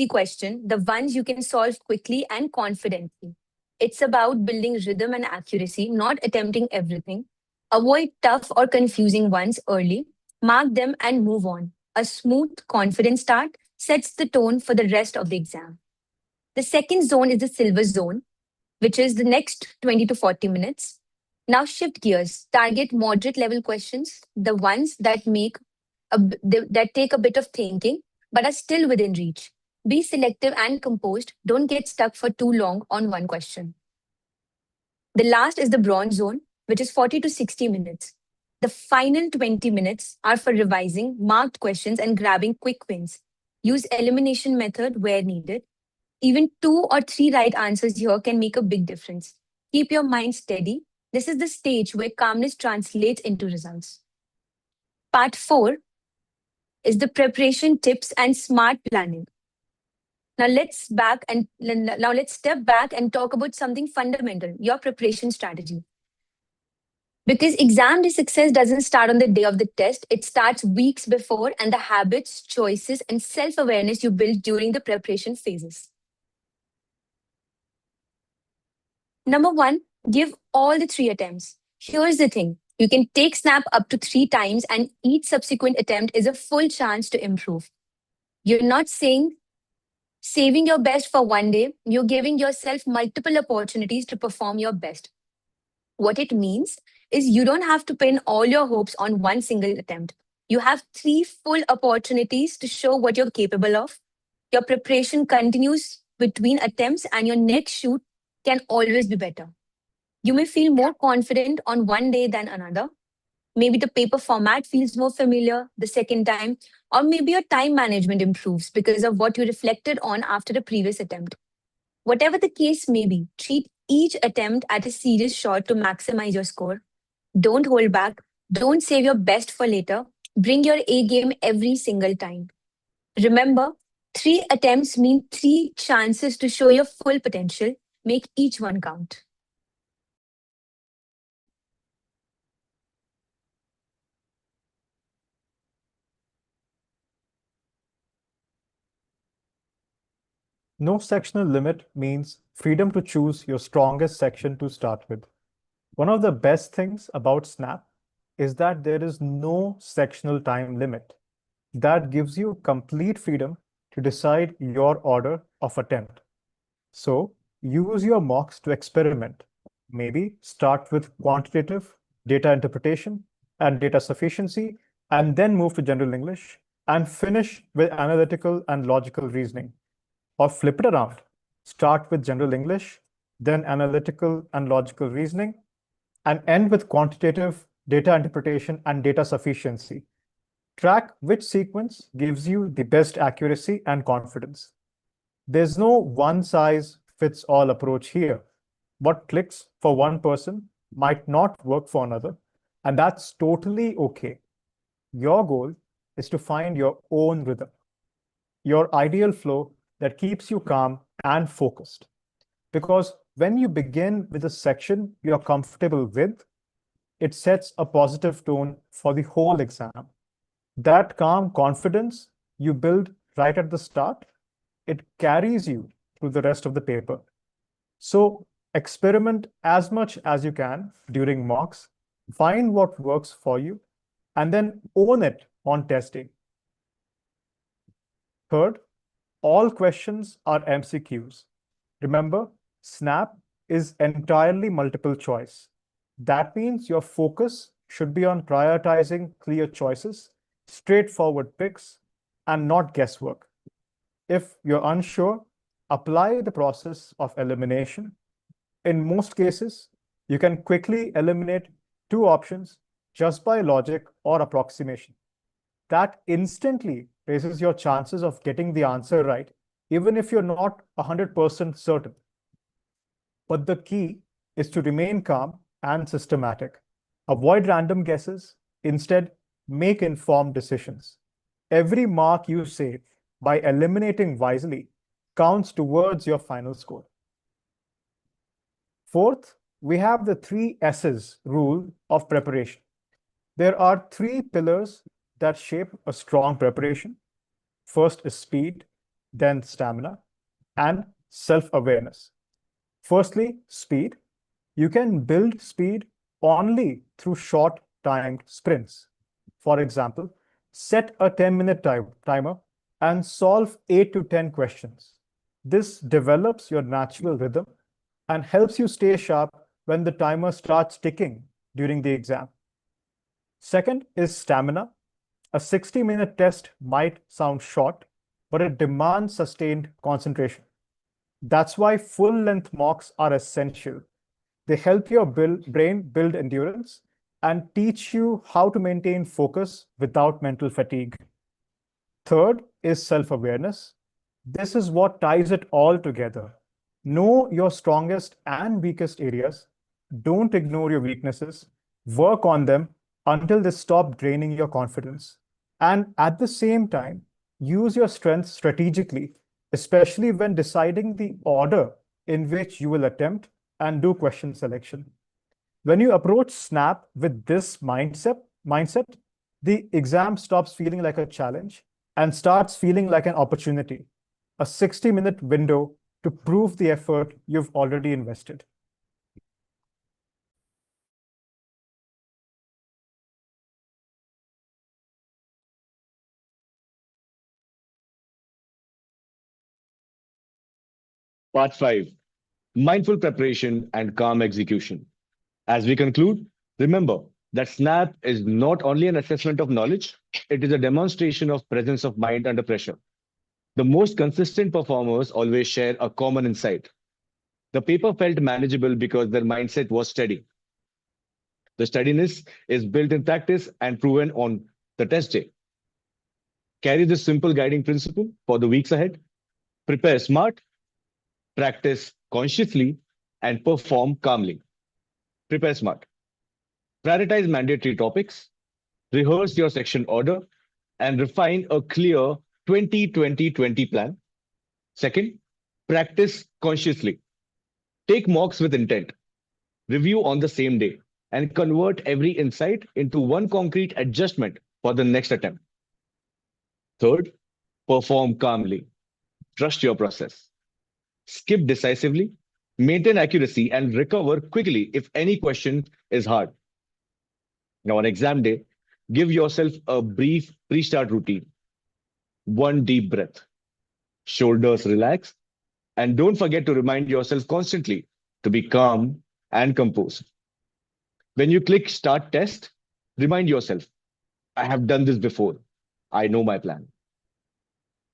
question, the ones you can solve quickly and confidently. It's about building rhythm and accuracy, not attempting everything. Avoid tough or confusing ones early. Mark them and move on. A smooth, confident start sets the tone for the rest of the exam. The second zone is the silver zone, which is the next 20 to 40 minutes. Now shift gears. Target moderate level questions, the ones that that take a bit of thinking but are still within reach. Be selective and composed. Don't get stuck for too long on one question. The last is the bronze zone, which is 40 to 60 minutes. The final 20 minutes are for revising marked questions and grabbing quick wins. Use elimination method where needed. Even 2 or 3 right answers here can make a big difference. Keep your mind steady. This is the stage where calmness translates into results. Part 4 is the preparation tips and smart planning. Now let's step back and talk about something fundamental, your preparation strategy. Because exam day success doesn't start on the day of the test, it starts weeks before, and the habits, choices, and self-awareness you build during the preparation phases. Number one, give all the 3 attempts. Here's the thing. You can take SNAP up to 3 times, and each subsequent attempt is a full chance to improve. You're not saving your best for one day, you're giving yourself multiple opportunities to perform your best. What it means is you don't have to pin all your hopes on one single attempt. You have 3 full opportunities to show what you're capable of. Your preparation continues between attempts, and your next shoot can always be better. You may feel more confident on one day than another. Maybe the paper format feels more familiar the second time, or maybe your time management improves because of what you reflected on after the previous attempt. Whatever the case may be, treat each attempt as a serious shot to maximize your score. Don't hold back. Don't save your best for later. Bring your A game every single time. Remember, 3 attempts mean 3 chances to show your full potential. Make each one count. No sectional limit means freedom to choose your strongest section to start with. One of the best things about SNAP is that there is no sectional time limit. That gives you complete freedom to decide your order of attempt. So use your mocks to experiment. Maybe start with quantitative, data interpretation, and data sufficiency, and then move to general English, and finish with analytical and logical reasoning. Or flip it around. Start with general English, then analytical and logical reasoning, and end with quantitative, data interpretation, and data sufficiency. Track which sequence gives you the best accuracy and confidence. There's no one-size-fits-all approach here. What clicks for one person might not work for another, and that's totally okay. Your goal is to find your own rhythm, your ideal flow that keeps you calm and focused. Because when you begin with a section you're comfortable with, it sets a positive tone for the whole exam. That calm confidence you build right at the start, it carries you through the rest of the paper. So experiment as much as you can during mocks, find what works for you, and then own it on test day. Third, all questions are MCQs. Remember, SNAP is entirely multiple choice. That means your focus should be on prioritizing clear choices, straightforward picks, and not guesswork. If you're unsure, apply the process of elimination. In most cases, you can quickly eliminate two options just by logic or approximation. That instantly raises your chances of getting the answer right, even if you're not 100% certain. But the key is to remain calm and systematic. Avoid random guesses. Instead, make informed decisions. Every mark you save by eliminating wisely counts towards your final score. Fourth, we have the 3 S's rule of preparation. There are 3 pillars that shape a strong preparation. First is speed, then stamina, and self-awareness. Firstly, speed. You can build speed only through short timed sprints. For example, set a 10-minute timer and solve 8 to 10 questions. This develops your natural rhythm and helps you stay sharp when the timer starts ticking during the exam. Second is stamina. A 60-minute test might sound short, but it demands sustained concentration. That's why full-length mocks are essential. They help your brain build endurance and teach you how to maintain focus without mental fatigue. Third is self-awareness. This is what ties it all together. Know your strongest and weakest areas. Don't ignore your weaknesses. Work on them until they stop draining your confidence. And at the same time, use your strengths strategically, especially when deciding the order in which you will attempt and do question selection. When you approach SNAP with this mindset, the exam stops feeling like a challenge and starts feeling like an opportunity, a 60-minute window to prove the effort you've already invested. Part 5, Mindful Preparation and Calm Execution. As we conclude, remember that SNAP is not only an assessment of knowledge, it is a demonstration of presence of mind under pressure. The most consistent performers always share a common insight. The paper felt manageable because their mindset was steady. The steadiness is built in practice and proven on the test day. Carry this simple guiding principle for the weeks ahead. Prepare smart, practice consciously, and perform calmly. Prepare smart. Prioritize mandatory topics, rehearse your section order, and refine a clear 20-20-20 plan. Second, practice consciously. Take mocks with intent. Review on the same day and convert every insight into one concrete adjustment for the next attempt. Third, perform calmly. Trust your process. Skip decisively, maintain accuracy, and recover quickly if any question is hard. Now, on exam day, give yourself a brief pre-start routine. One deep breath, shoulders relax, and don't forget to remind yourself constantly to be calm and composed. When you click Start Test, remind yourself, I have done this before. I know my plan.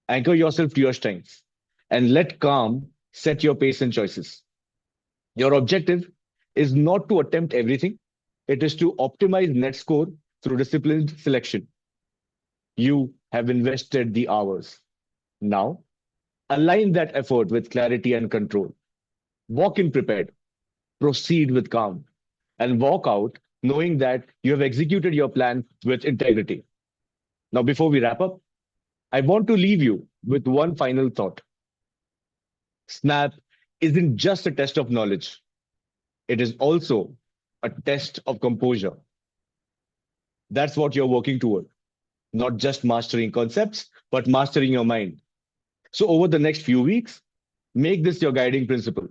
Anchor yourself to your strengths and let calm set your pace and choices. Your objective is not to attempt everything, it is to optimize net score through disciplined selection. You have invested the hours. Now, Align that effort with clarity and control. Walk in prepared, proceed with calm, and walk out knowing that you have executed your plan with integrity. Now, before we wrap up, I want to leave you with one final thought. SNAP isn't just a test of knowledge, it is also a test of composure. That's what you're working toward, not just mastering concepts, but mastering your mind. So, over the next few weeks, make this your guiding principle.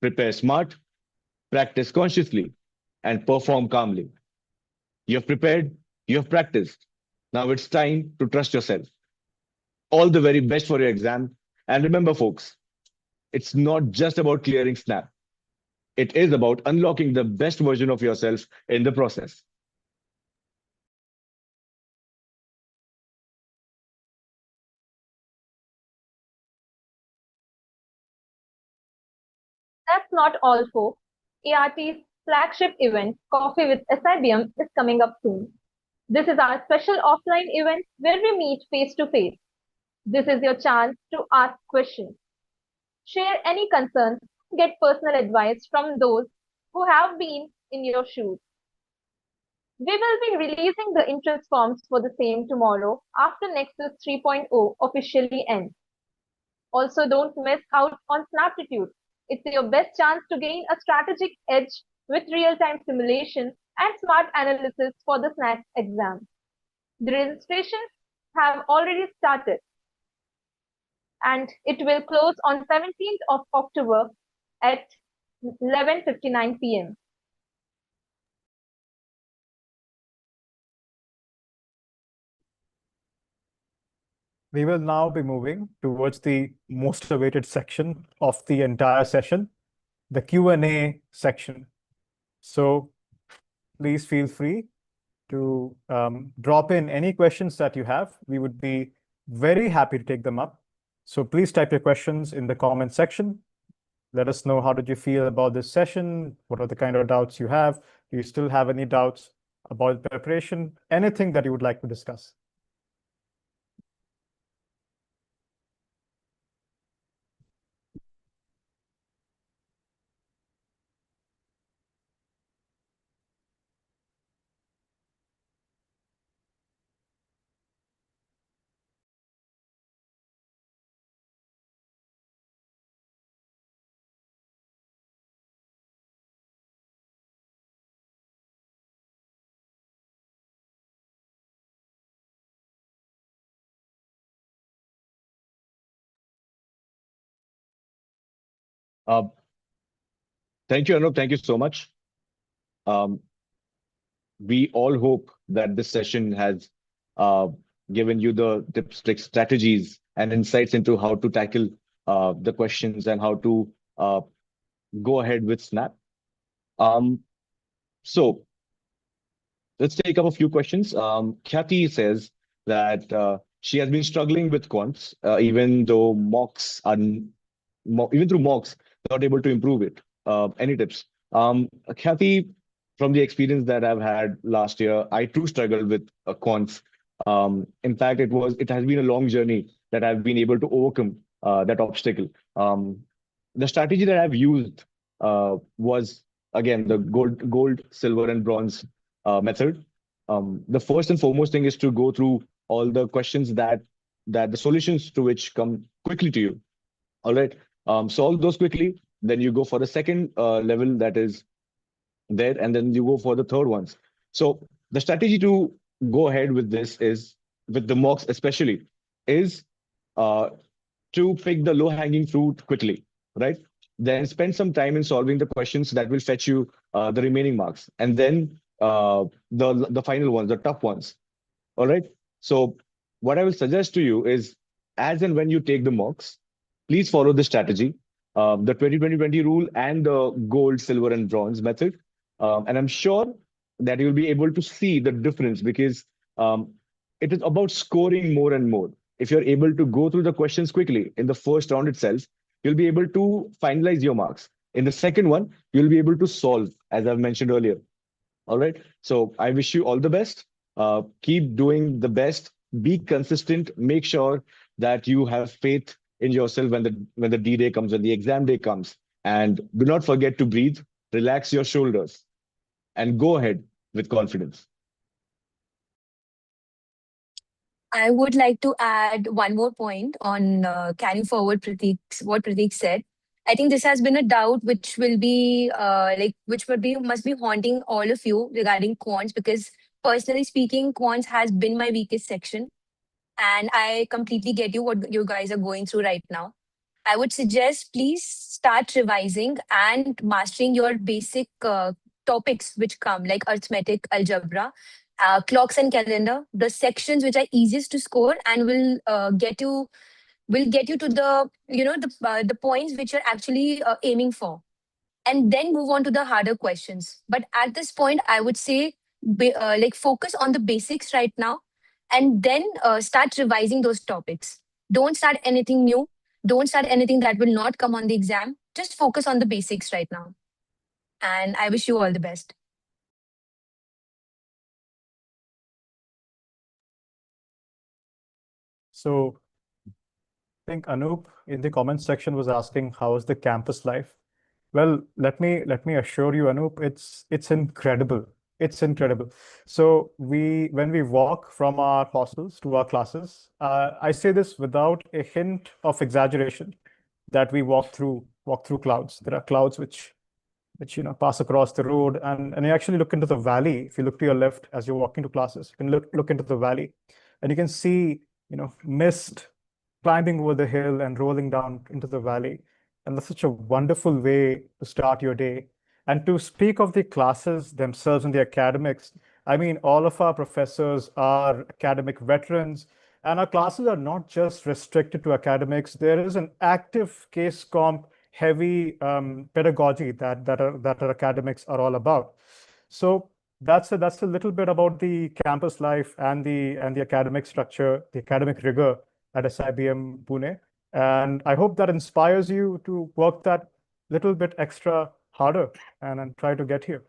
Prepare smart, practice consciously, and perform calmly. You have prepared, you have practiced. Now it's time to trust yourself. All the very best for your exam. And remember, folks, it's not just about clearing SNAP. It is about unlocking the best version of yourself in the process. That's not all, folks. ART's flagship event, Coffee with SIBM, is coming up soon. This is our special offline event where we meet face to face. This is your chance to ask questions, share any concerns, get personal advice from those who have been in your shoes. We will be releasing the interest forms for the same tomorrow after Nexus 3.0 officially ends. Also, don't miss out on Snaptitude. It's your best chance to gain a strategic edge with real-time simulation and smart analysis for the SNAP exam. The registrations have already started and it will close on 17th of October at 11:59 p.m. We will now be moving towards the most awaited section of the entire session, the Q&A section. So please feel free to drop in any questions that you have. We would be very happy to take them up. So please type your questions in the comment section. Let us know, how did you feel about this session? What are the kind of doubts you have? Do you still have any doubts about preparation? Anything that you would like to discuss? Uh, Thank you, Anup. Thank you so much. Um, we all hope that this session has uh, given you the tips, tricks, strategies, and insights into how to tackle the questions and how to go ahead with SNAP. Um, so let's take up a few questions. Khyati says that she has been struggling with quants, even though mocks are even through mocks, not able to improve it. Any tips? Khyati, from the experience that I've had last year, I too struggled with quants. In fact, it has been a long journey that I've been able to overcome that obstacle. The strategy that I've used was again the gold, silver, and bronze method. The first and foremost thing is to go through all the questions that the solutions to which come quickly to you. All right. Solve those quickly. Then you go for the second level that is there, and then you go for the third ones. So the strategy to go ahead with this is, with the mocks especially, is uh, to pick the low-hanging fruit quickly, right? Then spend some time in solving the questions that will fetch you the remaining marks, and then the final ones, the tough ones. All right. So what I will suggest to you is, as and when you take the mocks, please follow this strategy, the 20-20-20 rule and the gold, silver, and bronze method. And I'm sure that you'll be able to see the difference, because um, it is about scoring more and more. If you're able to go through the questions quickly in the first round itself, you'll be able to finalize your marks. In the second one, you'll be able to solve, as I've mentioned earlier. All right. So I wish you all the best. Keep doing the best. Be consistent. Make sure that you have faith in yourself when the D-Day comes, when the exam day comes. And do not forget to breathe, relax your shoulders, and go ahead with confidence. I would like to add one more point on carrying forward what Prateek said. I think this has been a doubt which will be must be haunting all of you regarding quants, because personally speaking, quants has been my weakest section, and I completely get what you guys are going through right now. I would suggest please start revising and mastering your basic topics which come like arithmetic, algebra, clocks and calendar, the sections which are easiest to score and will get you to the the points which you're actually aiming for, and then move on to the harder questions. But at this point, I would say focus on the basics right now, and then start revising those topics. Don't start anything new. Don't start anything that will not come on the exam. Just focus on the basics right now. And I wish you all the best. So I think Anup in the comments section was asking, how is the campus life? Well, let me assure you, Anup, it's incredible. It's incredible. So when we walk from our hostels to our classes, I say this without a hint of exaggeration, that we walk through clouds. There are clouds which pass across the road, and you actually look into the valley. If you look to your left as you're walking to classes, you can look into the valley, and you can see mist climbing over the hill and rolling down into the valley. And that's such a wonderful way to start your day. And to speak of the classes themselves and the academics, I mean, all of our professors are academic veterans, and our classes are not just restricted to academics. There is an active case comp heavy pedagogy that our academics are all about. So that's a little bit about the campus life and the academic structure, the academic rigor at SIBM Pune. And I hope that inspires you to work that little bit extra harder and try to get here.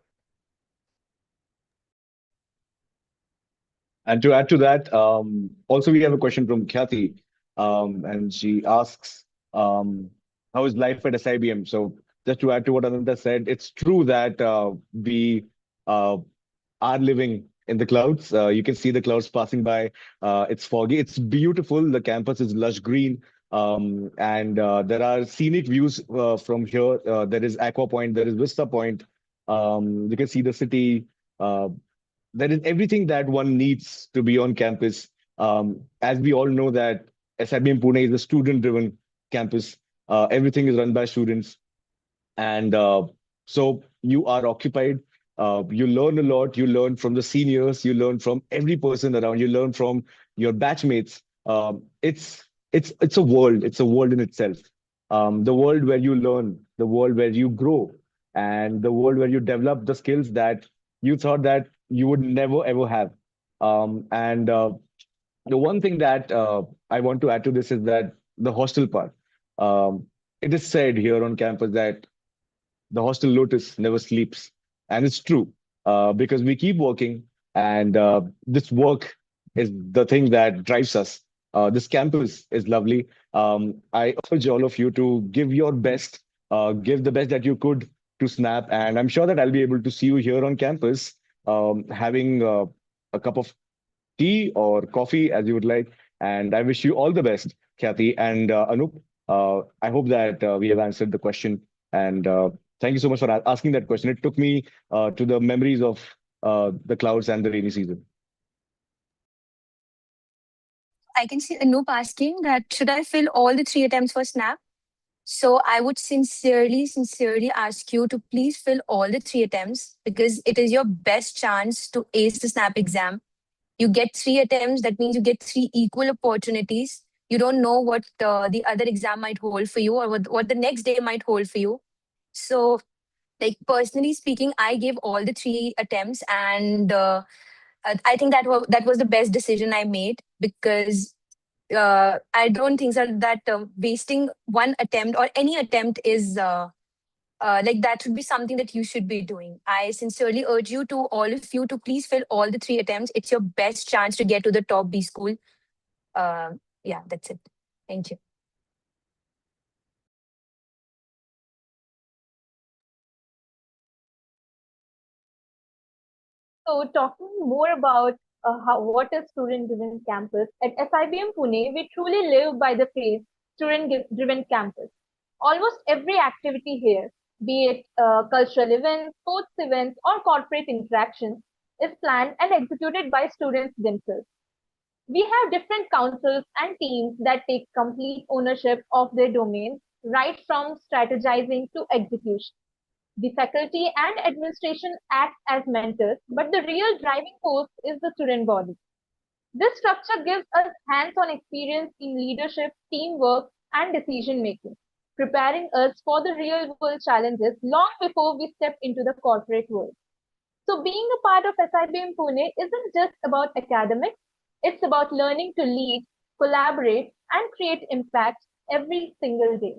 And to add to that, also we have a question from Khyati, and she asks, how is life at SIBM? So just to add to what Ananta said, it's true that we uh, are living in the clouds. You can see the clouds passing by. It's foggy. It's beautiful. The campus is lush green. And there are scenic views from here. There is Aqua Point, there is Vista Point. You can see the city. There is everything that one needs to be on campus. As we all know that SIBM Pune is a student-driven campus. Everything is run by students. And so you are occupied. You learn a lot. You learn from the seniors. You learn from every person around. You learn from your batchmates. It's a world. It's a world in itself. The world where you learn, the world where you grow, and the world where you develop the skills that you thought that you would never ever have. And the one thing that I want to add to this is that the hostel part. It is said here on campus that the hostel lotus never sleeps. And it's true, because we keep working, and this work is the thing that drives us. This campus is lovely. I urge all of you to give your best, give the best that you could to Snap. And I'm sure that I'll be able to see you here on campus, having a cup of tea or coffee as you would like. And I wish you all the best, Khyati and Anup. I hope that we have answered the question. And thank you so much for asking that question. It took me to the memories of the clouds and the rainy season. I can see Anup asking that should I fill all the 3 attempts for Snap? So I would sincerely ask you to please fill all the 3 attempts, because it is your best chance to ace the Snap exam. You get 3 attempts, that means you get 3 equal opportunities. You don't know what the other exam might hold for you, or what the next day might hold for you. So, like, personally speaking, I gave all the 3 attempts, and I think that was the best decision I made, because I don't think that wasting one attempt or any attempt is like that should be something that you should be doing. I sincerely urge you to all of you to please fill all the 3 attempts. It's your best chance to get to the top B school. Yeah, that's it. Thank you. So, talking more about what is student-driven campus, at SIBM Pune, we truly live by the phrase student-driven campus. Almost every activity here, be it cultural events, sports events, or corporate interactions, is planned and executed by students themselves. We have different councils and teams that take complete ownership of their domains, right from strategizing to execution. The faculty and administration act as mentors, but the real driving force is the student body. This structure gives us hands-on experience in leadership, teamwork, and decision making, preparing us for the real-world challenges long before we step into the corporate world. So being a part of SIBM Pune isn't just about academics, it's about learning to lead, collaborate, and create impact every single day.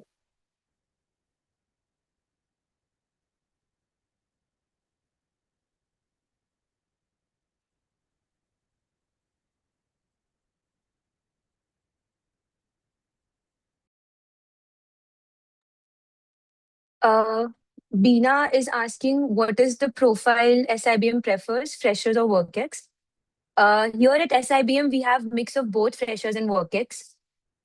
Uh, Bina is asking what is the profile SIBM prefers, freshers or work ex? Here at SIBM, we have mix of both freshers and work ex.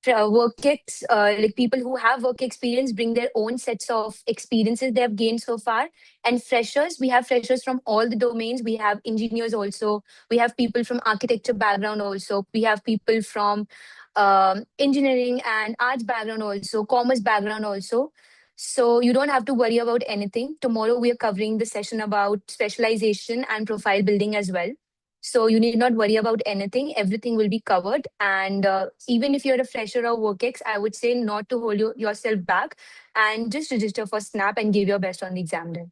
Work ex, like people who have work experience bring their own sets of experiences they have gained so far. And freshers, we have freshers from all the domains. We have engineers also. We have people from architecture background also. We have people from engineering and arts background also, commerce background also. So you don't have to worry about anything. Tomorrow we are covering the session about specialization and profile building as well. So you need not worry about anything. Everything will be covered. And even if you're a fresher or workex, I would say not to hold yourself back and just register for SNAP and give your best on the exam day.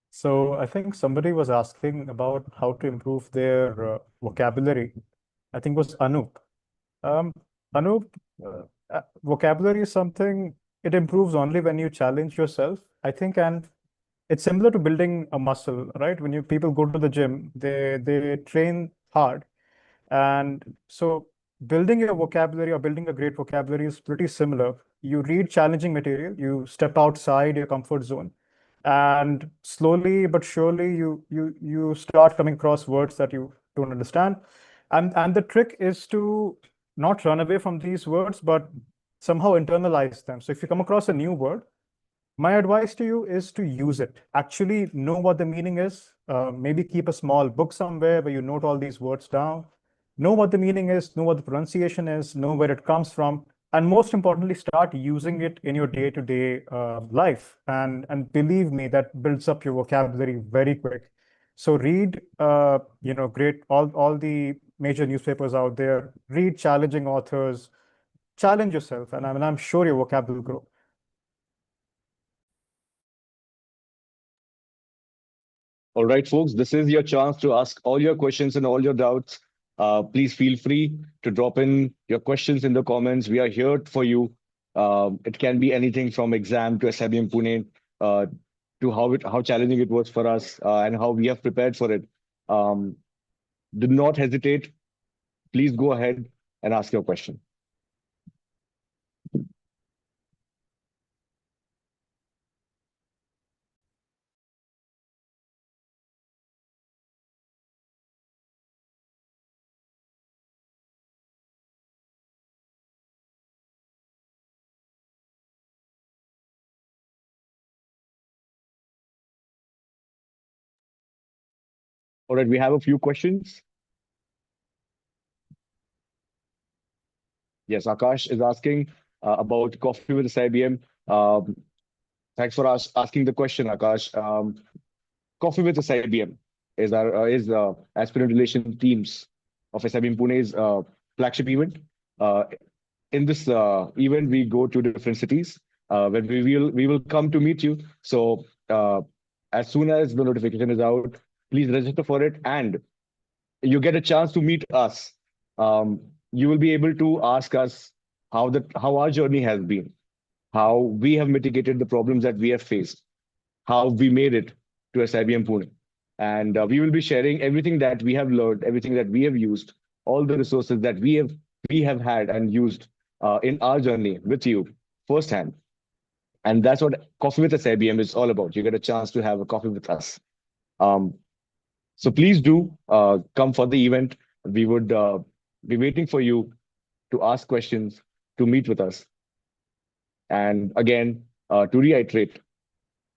So I think somebody was asking about how to improve their vocabulary. I think it was Anup. Um, Anup, vocabulary is something, it improves only when you challenge yourself, I think, and it's similar to building a muscle, right? When people go to the gym, they train hard. And so building your vocabulary or building a great vocabulary is pretty similar. You read challenging material, you step outside your comfort zone, and slowly but surely you start coming across words that you don't understand. And the trick is to not run away from these words, but somehow internalize them. So if you come across a new word, my advice to you is to use it. Actually know what the meaning is. Maybe keep a small book somewhere where you note all these words down. Know what the meaning is, know what the pronunciation is, know where it comes from, and most importantly, start using it in your day-to-day life. And believe me, that builds up your vocabulary very quick. So read, great all the major newspapers out there. Read challenging authors. Challenge yourself, and I'm sure your vocabulary will grow. All right, folks, this is your chance to ask all your questions and all your doubts. Please feel free to drop in your questions in the comments. We are here for you. It can be anything from exam to SIBM Pune, to how challenging it was for us, and how we have prepared for it. Um, do not hesitate. Please go ahead and ask your question. All right, we have a few questions. Yes, Akash is asking about coffee with SIBM. Thanks for asking the question, Akash. Coffee with SIBM is Aspirant Relations Teams of SIBM Pune's flagship event. Uh, in this event, we go to different cities where we will come to meet you. So as soon as the notification is out, please register for it, and you get a chance to meet us. You will be able to ask us how our journey has been, how we have mitigated the problems that we have faced, how we made it to SIBM Pune. And we will be sharing everything that we have learned, everything that we have used, all the resources that we have had and used in our journey with you firsthand. And that's what Coffee with SIBM is all about. You get a chance to have a coffee with us. Um, so please do come for the event. We would be waiting for you to ask questions, to meet with us. And again, to reiterate,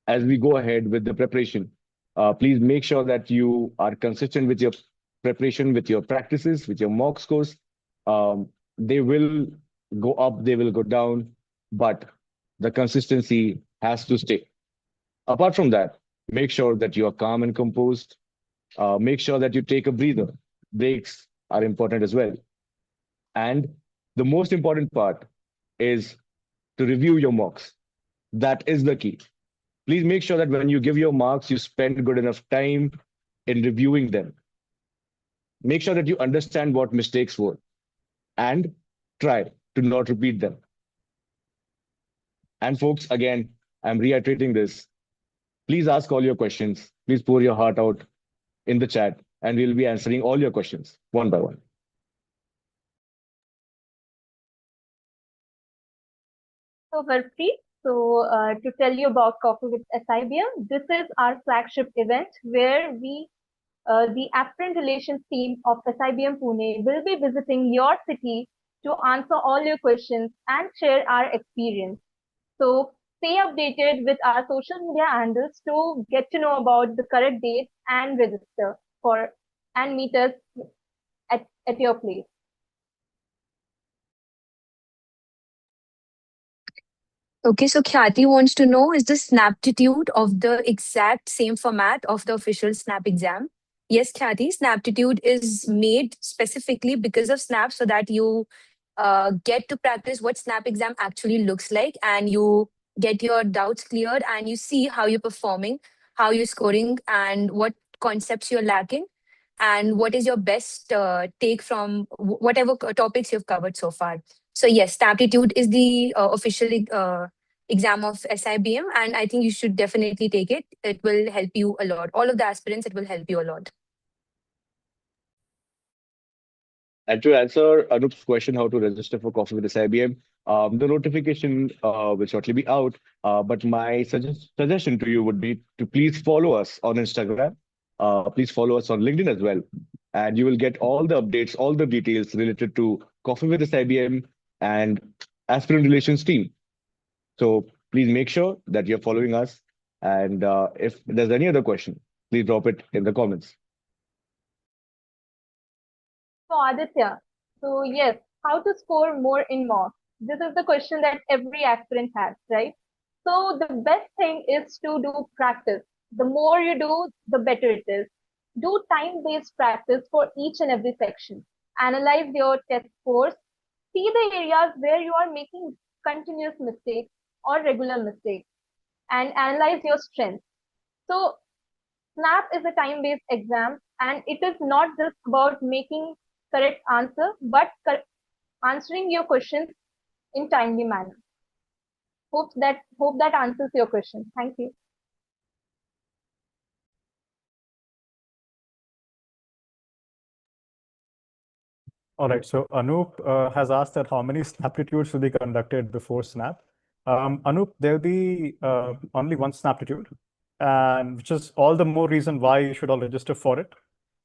as we go ahead with the preparation, please make sure that you are consistent with your preparation, with your practices, with your mock scores. They will go up, they will go down, but the consistency has to stay. Apart from that, make sure that you are calm and composed. Make sure that you take a breather. Breaks are important as well. And the most important part is to review your mocks. That is the key. Please make sure that when you give your marks, you spend good enough time in reviewing them. Make sure that you understand what mistakes were and try to not repeat them. And folks, again, I'm reiterating this. Please ask all your questions. Please pour your heart out in the chat, and we'll be answering all your questions one by one. So, Harpreet, to tell you about Coffee with SIBM, this is our flagship event where the Aspirant Relations Team of SIBM Pune, will be visiting your city to answer all your questions and share our experience. So, stay updated with our social media handles to get to know about the correct dates and register for and meet us at your place. Okay, so Khyati wants to know, is the Snaptitude of the exact same format of the official Snap exam? Yes, Khyati, Snaptitude is made specifically because of Snap so that you get to practice what Snap exam actually looks like, and you get your doubts cleared and you see how you're performing, how you're scoring, and what concepts you're lacking, and what is your best take from whatever topics you've covered so far. So yes, Snaptitude is the official exam of SIBM, and I think you should definitely take it. It will help you a lot. All of the aspirants, it will help you a lot. And to answer Anup's question, how to register for Coffee with SIBM, the notification will shortly be out. But my suggestion to you would be to please follow us on Instagram. Please follow us on LinkedIn as well. And you will get all the updates, all the details related to Coffee with SIBM and Aspirant Relations Team. So please make sure that you're following us. And if there's any other question, please drop it in the comments. So, Aditya, so yes, how to score more in mock? This is the question that every aspirant has, right? So, the best thing is to do practice. The more you do, the better it is. Do time-based practice for each and every section. Analyze your test scores. See the areas where you are making continuous mistakes or regular mistakes, and analyze your strengths. So, SNAP is a time-based exam, and it is not just about making correct answer, but answering your questions in timely manner. Hope that answers your question. Thank you. All right, so Anup has asked that how many Snaptitudes will be conducted before Snap. Anup, there'll be only one Snaptitude, and which is all the more reason why you should all register for it,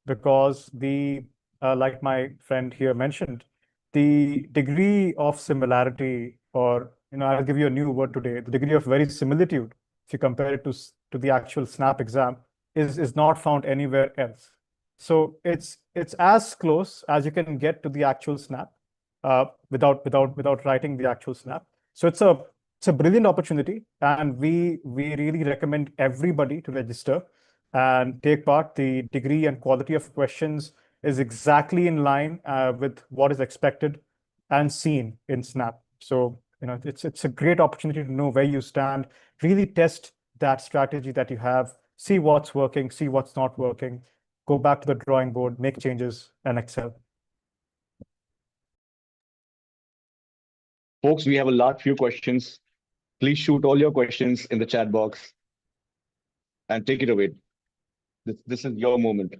because like my friend here mentioned, the degree of similarity, or I'll give you a new word today, the degree of verisimilitude, if you compare it to the actual Snap exam, is not found anywhere else. So it's as close as you can get to the actual Snap without writing the actual Snap. So it's a brilliant opportunity, and we really recommend everybody to register and take part. The degree and quality of questions is exactly in line with what is expected and seen in Snap. So it's a great opportunity to know where you stand, really test that strategy that you have, see what's working, see what's not working, go back to the drawing board, make changes, and excel. Folks, we have a few questions. Please shoot all your questions in the chat box and take it away. This is your moment.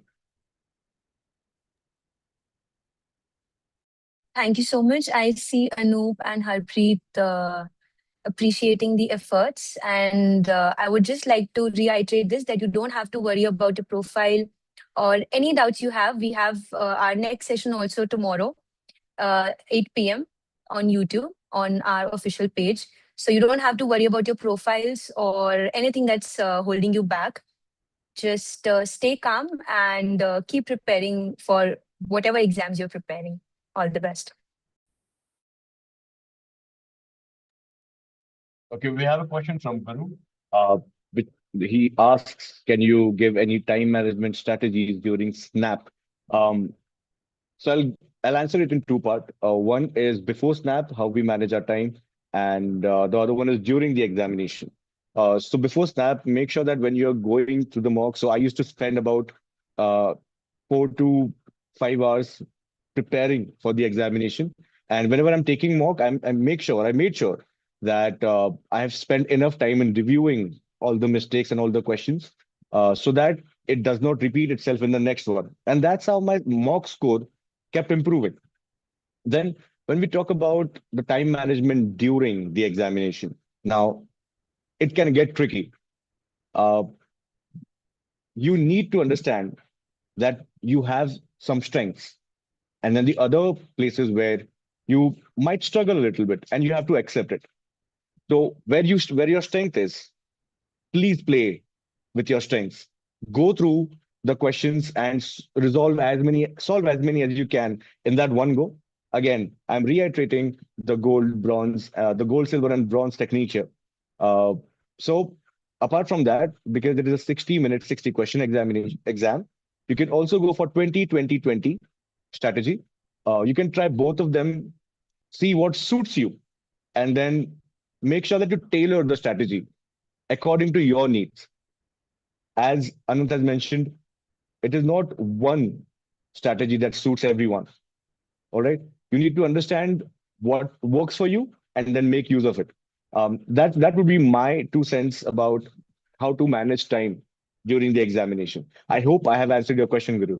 Thank you so much. I see Anoop and Harpreet appreciating the efforts. And I would just like to reiterate this, that you don't have to worry about your profile or any doubts you have. We have our next session also tomorrow, 8 p.m. on YouTube on our official page. So you don't have to worry about your profiles or anything that's holding you back. Just stay calm and keep preparing for whatever exams you're preparing. All the best. Okay, we have a question from Guru. Uh, which he asks, can you give any time management strategies during Snap? Um, so I'll answer it in two parts. One is before Snap, how we manage our time, and the other one is during the examination. So before Snap, make sure that when you're going to the mock, so I used to spend about uh, 4 to 5 hours preparing for the examination. And whenever I'm taking mock, I made sure that I have spent enough time in reviewing all the mistakes and all the questions, so that it does not repeat itself in the next one. And that's how my mock score kept improving. Then, when we talk about the time management during the examination, now it can get tricky. Uh, you need to understand that you have some strengths, and then the other places where you might struggle a little bit, and you have to accept it. So where your strength is, please play with your strengths. Go through the questions and solve as many as you can in that one go. Again, I'm reiterating the gold, silver, and bronze technique here. Uh, so apart from that, because it is a 60-minute, 60-question exam, you can also go for 20-20-20 strategy. You can try both of them, see what suits you, and then make sure that you tailor the strategy according to your needs. As Anant has mentioned, it is not one strategy that suits everyone. All right. You need to understand what works for you and then make use of it. That would be my 2 cents about how to manage time during the examination. I hope I have answered your question, Guru.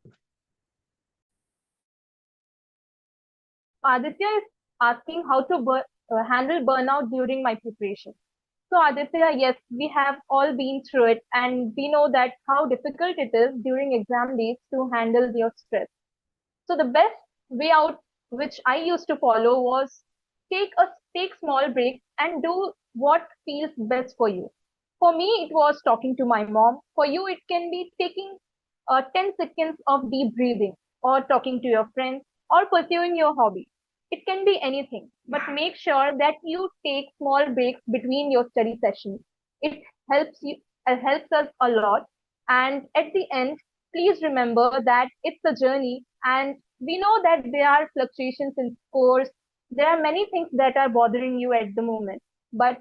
Aditya is asking how to handle burnout during my preparation. So Aditya, yes, we have all been through it, and we know that how difficult it is during exam days to handle your stress. So the best way out, which I used to follow, was take small breaks and do what feels best for you. For me, it was talking to my mom. For you, it can be taking 10 seconds of deep breathing, or talking to your friends, or pursuing your hobby. It can be anything, but make sure that you take small breaks between your study sessions. It helps us a lot. And at the end, please remember that it's a journey, and we know that there are fluctuations in scores. There are many things that are bothering you at the moment, but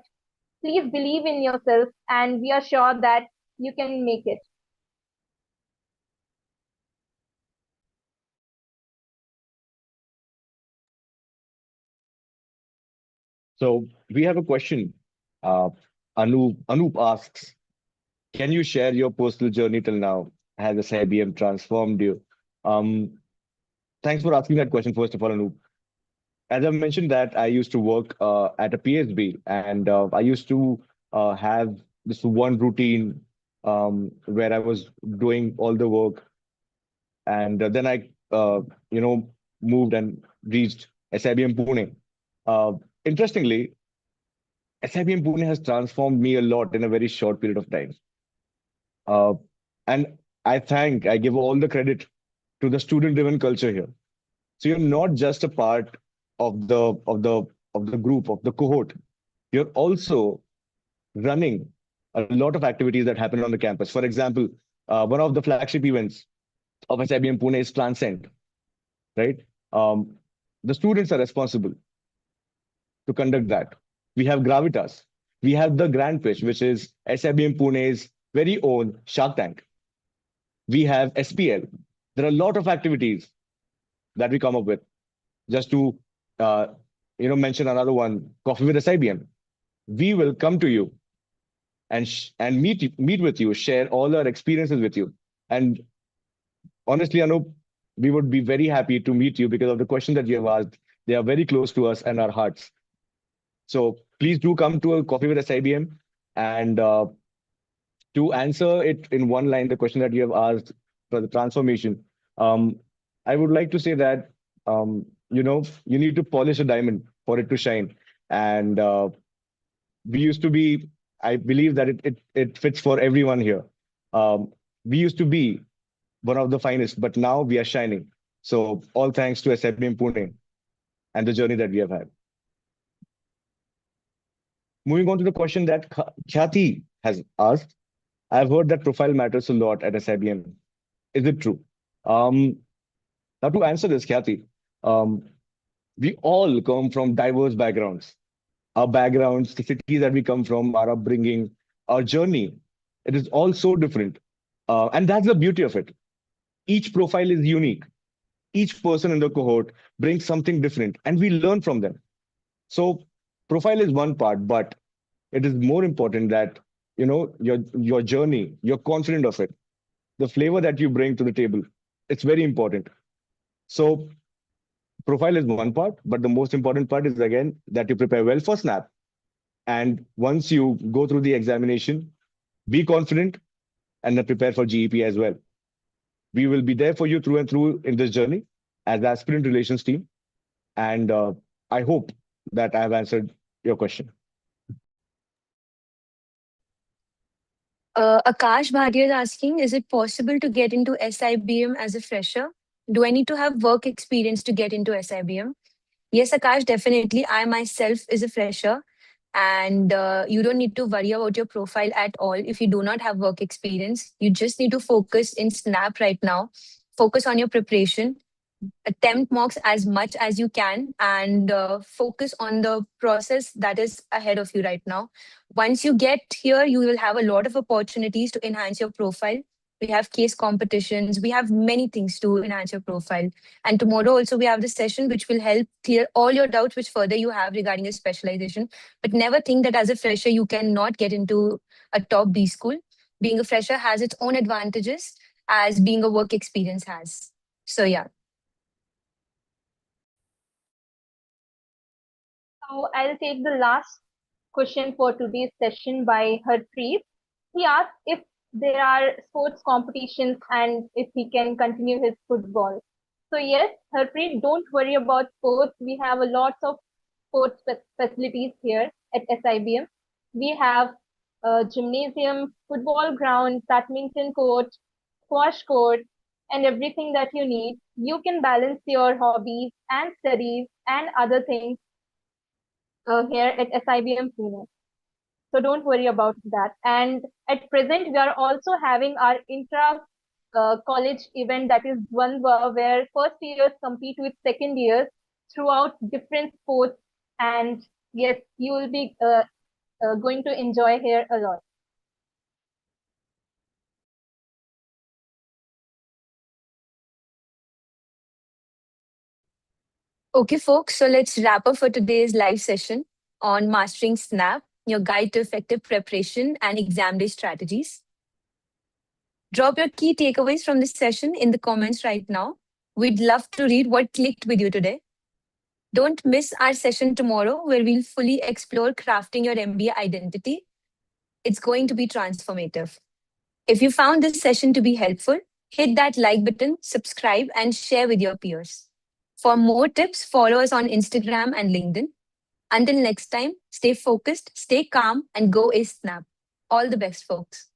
please believe in yourself, and we are sure that you can make it. So we have a question. Uh, Anoop asks, can you share your personal journey till now? Has SIBM transformed you? Um, Thanks for asking that question, first of all, Anoop. As I mentioned that I used to work at a PSB, and I used to have this one routine where I was doing all the work, and then I you know moved and reached SIBM Pune. Uh, Interestingly, SIBM Pune has transformed me a lot in a very short period of time, uh, and I give all the credit to the student-driven culture here. So you're not just a part of the group of the cohort. You're also running a lot of activities that happen on the campus. For example, one of the flagship events of SIBM Pune is Transcend, right? Um, the students are responsible to conduct that. We have Gravitas. We have the Grand Pitch, which is SIBM Pune's very own Shark Tank. We have SPL. There are a lot of activities that we come up with. Just to uh, mention another one, Coffee with SIBM. We will come to you and meet with you, share all our experiences with you. And honestly, Anup, we would be very happy to meet you because of the question that you have asked. They are very close to us and our hearts. So please do come to a coffee with SIBM. And to answer it in one line, the question that you have asked for the transformation, um, I would like to say that you need to polish a diamond for it to shine. And we used to be, I believe that it fits for everyone here. We used to be one of the finest, but now we are shining. So all thanks to SIBM Pune and the journey that we have had. Moving on to the question that Khyati has asked, I've heard that profile matters a lot at SIBM. Is it true? Um, Now to answer this, Khyati, um, we all come from diverse backgrounds. Our backgrounds, the cities that we come from, our upbringing, our journey, it is all so different. And that's the beauty of it. Each profile is unique. Each person in the cohort brings something different, and we learn from them. So profile is one part, but it is more important that your journey, you're confident of it, the flavor that you bring to the table. It's very important. So profile is one part, but the most important part is again that you prepare well for Snap. And once you go through the examination, be confident and then prepare for GEP as well. We will be there for you through and through in this journey as the Aspirant Relations Team. And I hope that I have answered your question. Akash Bhatia is asking, is it possible to get into SIBM as a fresher? Do I need to have work experience to get into SIBM? Yes, Akash, definitely. I myself is a fresher, and you don't need to worry about your profile at all if you do not have work experience. You just need to focus in Snap right now. Focus on your preparation, attempt mocks as much as you can, and focus on the process that is ahead of you right now. Once you get here, you will have a lot of opportunities to enhance your profile. We have case competitions, we have many things to enhance your profile. And tomorrow also we have this session which will help clear all your doubts which further you have regarding your specialization. But never think that as a fresher you cannot get into a top B school. Being a fresher has its own advantages as being a work experience has. So yeah. So I'll take the last question for today's session by Harpreet. He asked if there are sports competitions and if he can continue his football. So yes, Harpreet, don't worry about sports. We have a lot of sports facilities here at SIBM. We have a gymnasium, football ground, badminton court, squash court, and everything that you need. You can balance your hobbies and studies and other things here at SIBM Pune. So don't worry about that. And at present, we are also having our intra college event, that is one where first years compete with second years throughout different sports. And yes, you will be going to enjoy here a lot. Okay, folks, so let's wrap up for today's live session on Mastering Snap, your guide to effective preparation and exam day strategies. Drop your key takeaways from this session in the comments right now. We'd love to read what clicked with you today. Don't miss our session tomorrow where we'll fully explore crafting your MBA identity. It's going to be transformative. If you found this session to be helpful, hit that like button, subscribe, and share with your peers. For more tips, follow us on Instagram and LinkedIn. Until next time, stay focused, stay calm, and go Ace Snap. All the best, folks.